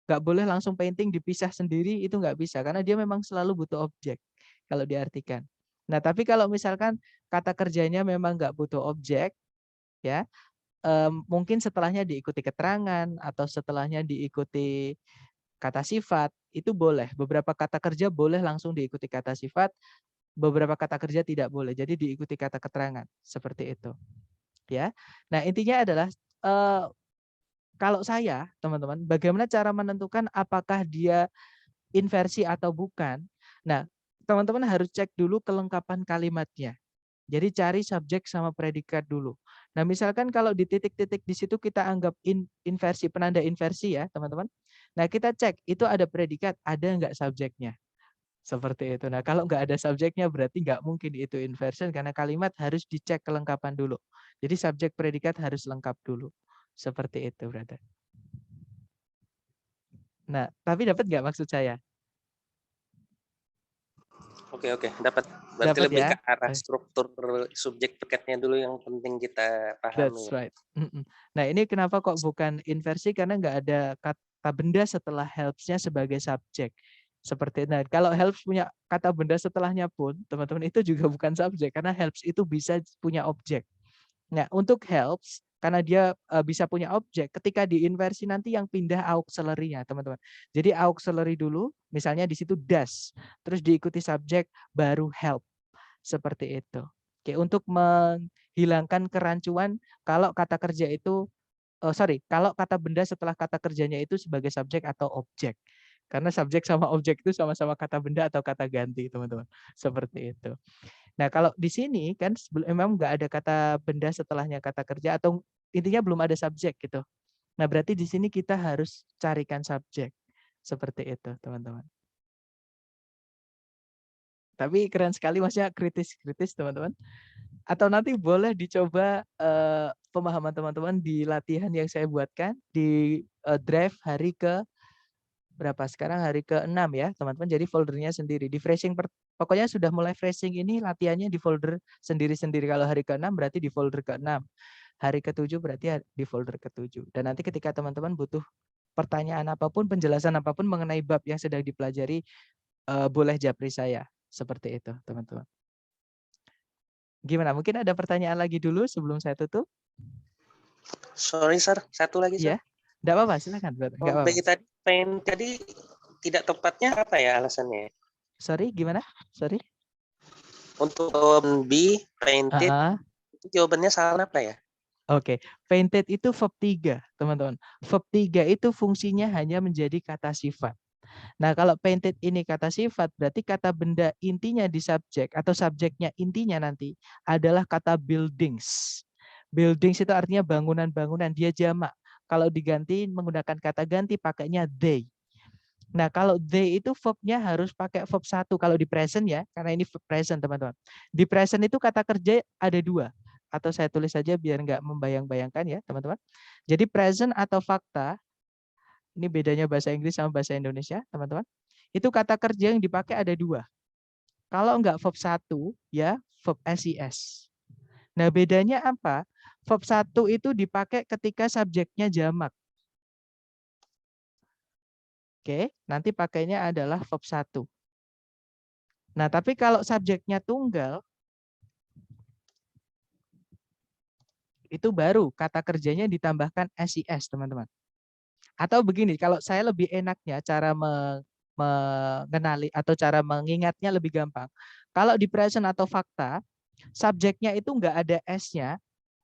Nggak boleh langsung painting dipisah sendiri, itu nggak bisa. Karena dia memang selalu butuh objek kalau diartikan. Nah, tapi kalau misalkan kata kerjanya memang nggak butuh objek, ya mungkin setelahnya diikuti keterangan atau setelahnya diikuti kata sifat, itu boleh. Beberapa kata kerja boleh langsung diikuti kata sifat, beberapa kata kerja tidak boleh. Jadi diikuti kata keterangan, seperti itu. Ya. Nah, intinya adalah kalau saya, teman-teman, bagaimana cara menentukan apakah dia inversi atau bukan? Nah, teman-teman harus cek dulu kelengkapan kalimatnya. Jadi cari subjek sama predikat dulu. Nah, misalkan kalau di titik-titik di situ kita anggap inversi, penanda inversi ya, teman-teman. Nah, kita cek itu ada predikat, ada nggak subjeknya. Seperti itu. Nah, kalau nggak ada subjeknya berarti nggak mungkin itu inversion karena kalimat harus dicek kelengkapan dulu. Jadi subjek predikat harus lengkap dulu. Seperti itu, brother. Nah, tapi dapat nggak maksud saya? Oke, dapat. Berarti Dapat lebih ya? ke arah struktur subjek predikatnya dulu yang penting kita That's pahami. right. Nah, ini kenapa kok bukan inversi karena nggak ada kata benda setelah helps-nya sebagai subjek. Seperti nah, kalau helps punya kata benda setelahnya pun, teman-teman itu juga bukan subjek karena helps itu bisa punya objek. Nah, untuk helps karena dia bisa punya objek, ketika diinversi nanti yang pindah auxiliary-nya, teman-teman. Jadi auxiliary dulu, misalnya di situ does, terus diikuti subjek baru help. Seperti itu. Oke, untuk menghilangkan kerancuan kalau kata kerja itu kalau kata benda setelah kata kerjanya itu sebagai subjek atau objek. Karena subjek sama objek itu sama-sama kata benda atau kata ganti, teman-teman. Seperti itu. Nah, kalau di sini kan memang nggak ada kata benda setelahnya kata kerja atau intinya belum ada subjek gitu. Nah, berarti di sini kita harus carikan subjek. Seperti itu, teman-teman. Tapi keren sekali, maksudnya kritis-kritis, teman-teman. Atau nanti boleh dicoba pemahaman teman-teman di latihan yang saya buatkan di drive hari ke berapa sekarang, hari ke-6 ya teman-teman. Jadi foldernya sendiri di phrasing pokoknya sudah mulai phrasing ini latihannya di folder sendiri-sendiri. Kalau hari ke-6 berarti di folder ke-6, hari ke-7 berarti di folder ke-7. Dan nanti ketika teman-teman butuh pertanyaan apapun, penjelasan apapun mengenai bab yang sedang dipelajari, boleh japri saya. Seperti itu teman-teman. Gimana? Mungkin ada pertanyaan lagi dulu sebelum saya tutup? Sorry, Sir. Satu lagi, Sir. Iya, enggak apa-apa, silakan. Enggak apa-apa. Tadi tidak tepatnya apa ya alasannya? Sorry, gimana? Sorry. Untuk jawaban B, painted, itu jawabannya salah apa ya? Oke, painted itu verb 3, teman-teman. Verb 3 itu fungsinya hanya menjadi kata sifat. Nah, kalau painted ini kata sifat, berarti kata benda intinya di subjek atau subjeknya intinya nanti adalah kata buildings. Buildings itu artinya bangunan-bangunan, dia jamak. Kalau diganti menggunakan kata ganti pakainya they. Nah, kalau they itu verbnya harus pakai verb 1 kalau di present ya, karena ini present teman-teman. Di present itu kata kerja ada 2. Atau saya tulis saja biar nggak membayang-bayangkan ya teman-teman. Jadi present atau fakta, ini bedanya bahasa Inggris sama bahasa Indonesia teman-teman. Itu kata kerja yang dipakai ada 2. Kalau nggak verb 1 ya verb SIS. Nah bedanya apa? Verb 1 itu dipakai ketika subjeknya jamak. Oke, nanti pakainya adalah verb 1. Nah tapi kalau subjeknya tunggal, itu baru kata kerjanya ditambahkan SIS, teman-teman. Atau begini, kalau saya lebih enaknya cara mengenali atau cara mengingatnya lebih gampang. Kalau di present atau fakta, subjeknya itu enggak ada S-nya,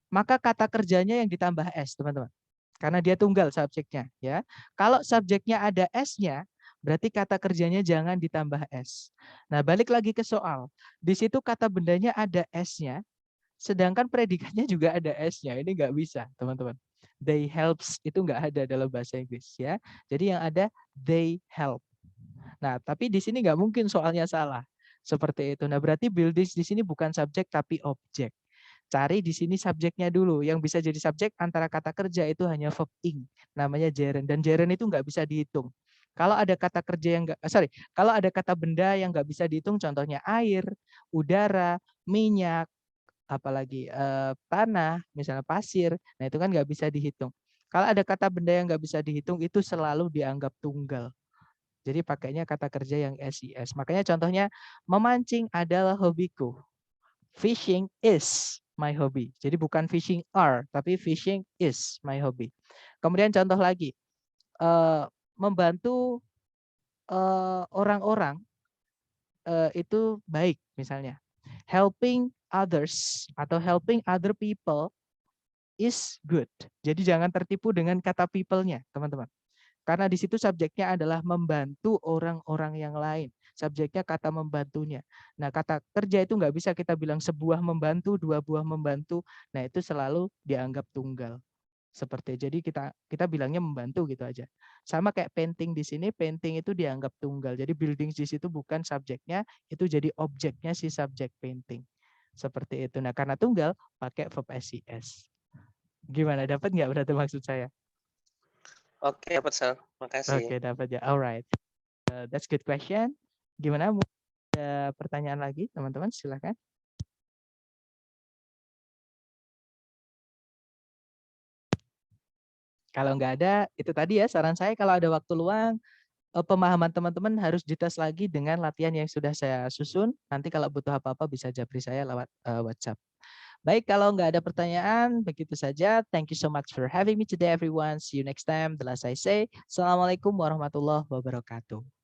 maka kata kerjanya yang ditambah S, teman-teman. Karena dia tunggal subjeknya, ya. Kalau subjeknya ada S-nya, berarti kata kerjanya jangan ditambah S. Nah, balik lagi ke soal. Di situ kata bendanya ada S-nya, sedangkan predikatnya juga ada S-nya. Ini nggak bisa, teman-teman. They helps itu nggak ada dalam bahasa Inggris ya. Jadi yang ada they help. Nah, tapi di sini nggak mungkin soalnya salah. Seperti itu. Nah, berarti buildings di sini bukan subjek tapi objek. Cari di sini subjeknya dulu. Yang bisa jadi subjek antara kata kerja itu hanya verb ing. Namanya gerund. Dan gerund itu nggak bisa dihitung. Kalau ada kata kerja yang kalau ada kata benda yang nggak bisa dihitung, contohnya air, udara, minyak, apalagi tanah, misalnya pasir, nah itu kan nggak bisa dihitung. Kalau ada kata benda yang nggak bisa dihitung, itu selalu dianggap tunggal. Jadi pakainya kata kerja yang SIS. Makanya contohnya, memancing adalah hobiku. Fishing is my hobby. Jadi bukan fishing are, tapi fishing is my hobby. Kemudian contoh lagi, membantu orang-orang itu baik misalnya. Helping others atau helping other people is good. Jadi jangan tertipu dengan kata people-nya, teman-teman. Karena di situ subjeknya adalah membantu orang-orang yang lain. Subjeknya kata membantunya. Nah, kata kerja itu nggak bisa kita bilang sebuah membantu, dua buah membantu. Nah, itu selalu dianggap tunggal. Seperti jadi kita bilangnya membantu gitu aja. Sama kayak painting di sini, painting itu dianggap tunggal. Jadi buildings di situ bukan subjeknya, itu jadi objeknya si subjek painting. Seperti itu. Nah, karena tunggal pakai verb SIS. Gimana, dapat nggak berarti maksud saya? Oke, dapat Sal. Makasih. Oke, dapat ya. Alright. That's good question. Gimana? Ada pertanyaan lagi, teman-teman? Silakan. Kalau nggak ada, itu tadi ya saran saya, kalau ada waktu luang, pemahaman teman-teman harus dites lagi dengan latihan yang sudah saya susun. Nanti kalau butuh apa-apa bisa japri saya lewat WhatsApp. Baik, kalau nggak ada pertanyaan, begitu saja. Thank you so much for having me today, everyone. See you next time. The last I say, Assalamualaikum warahmatullahi wabarakatuh.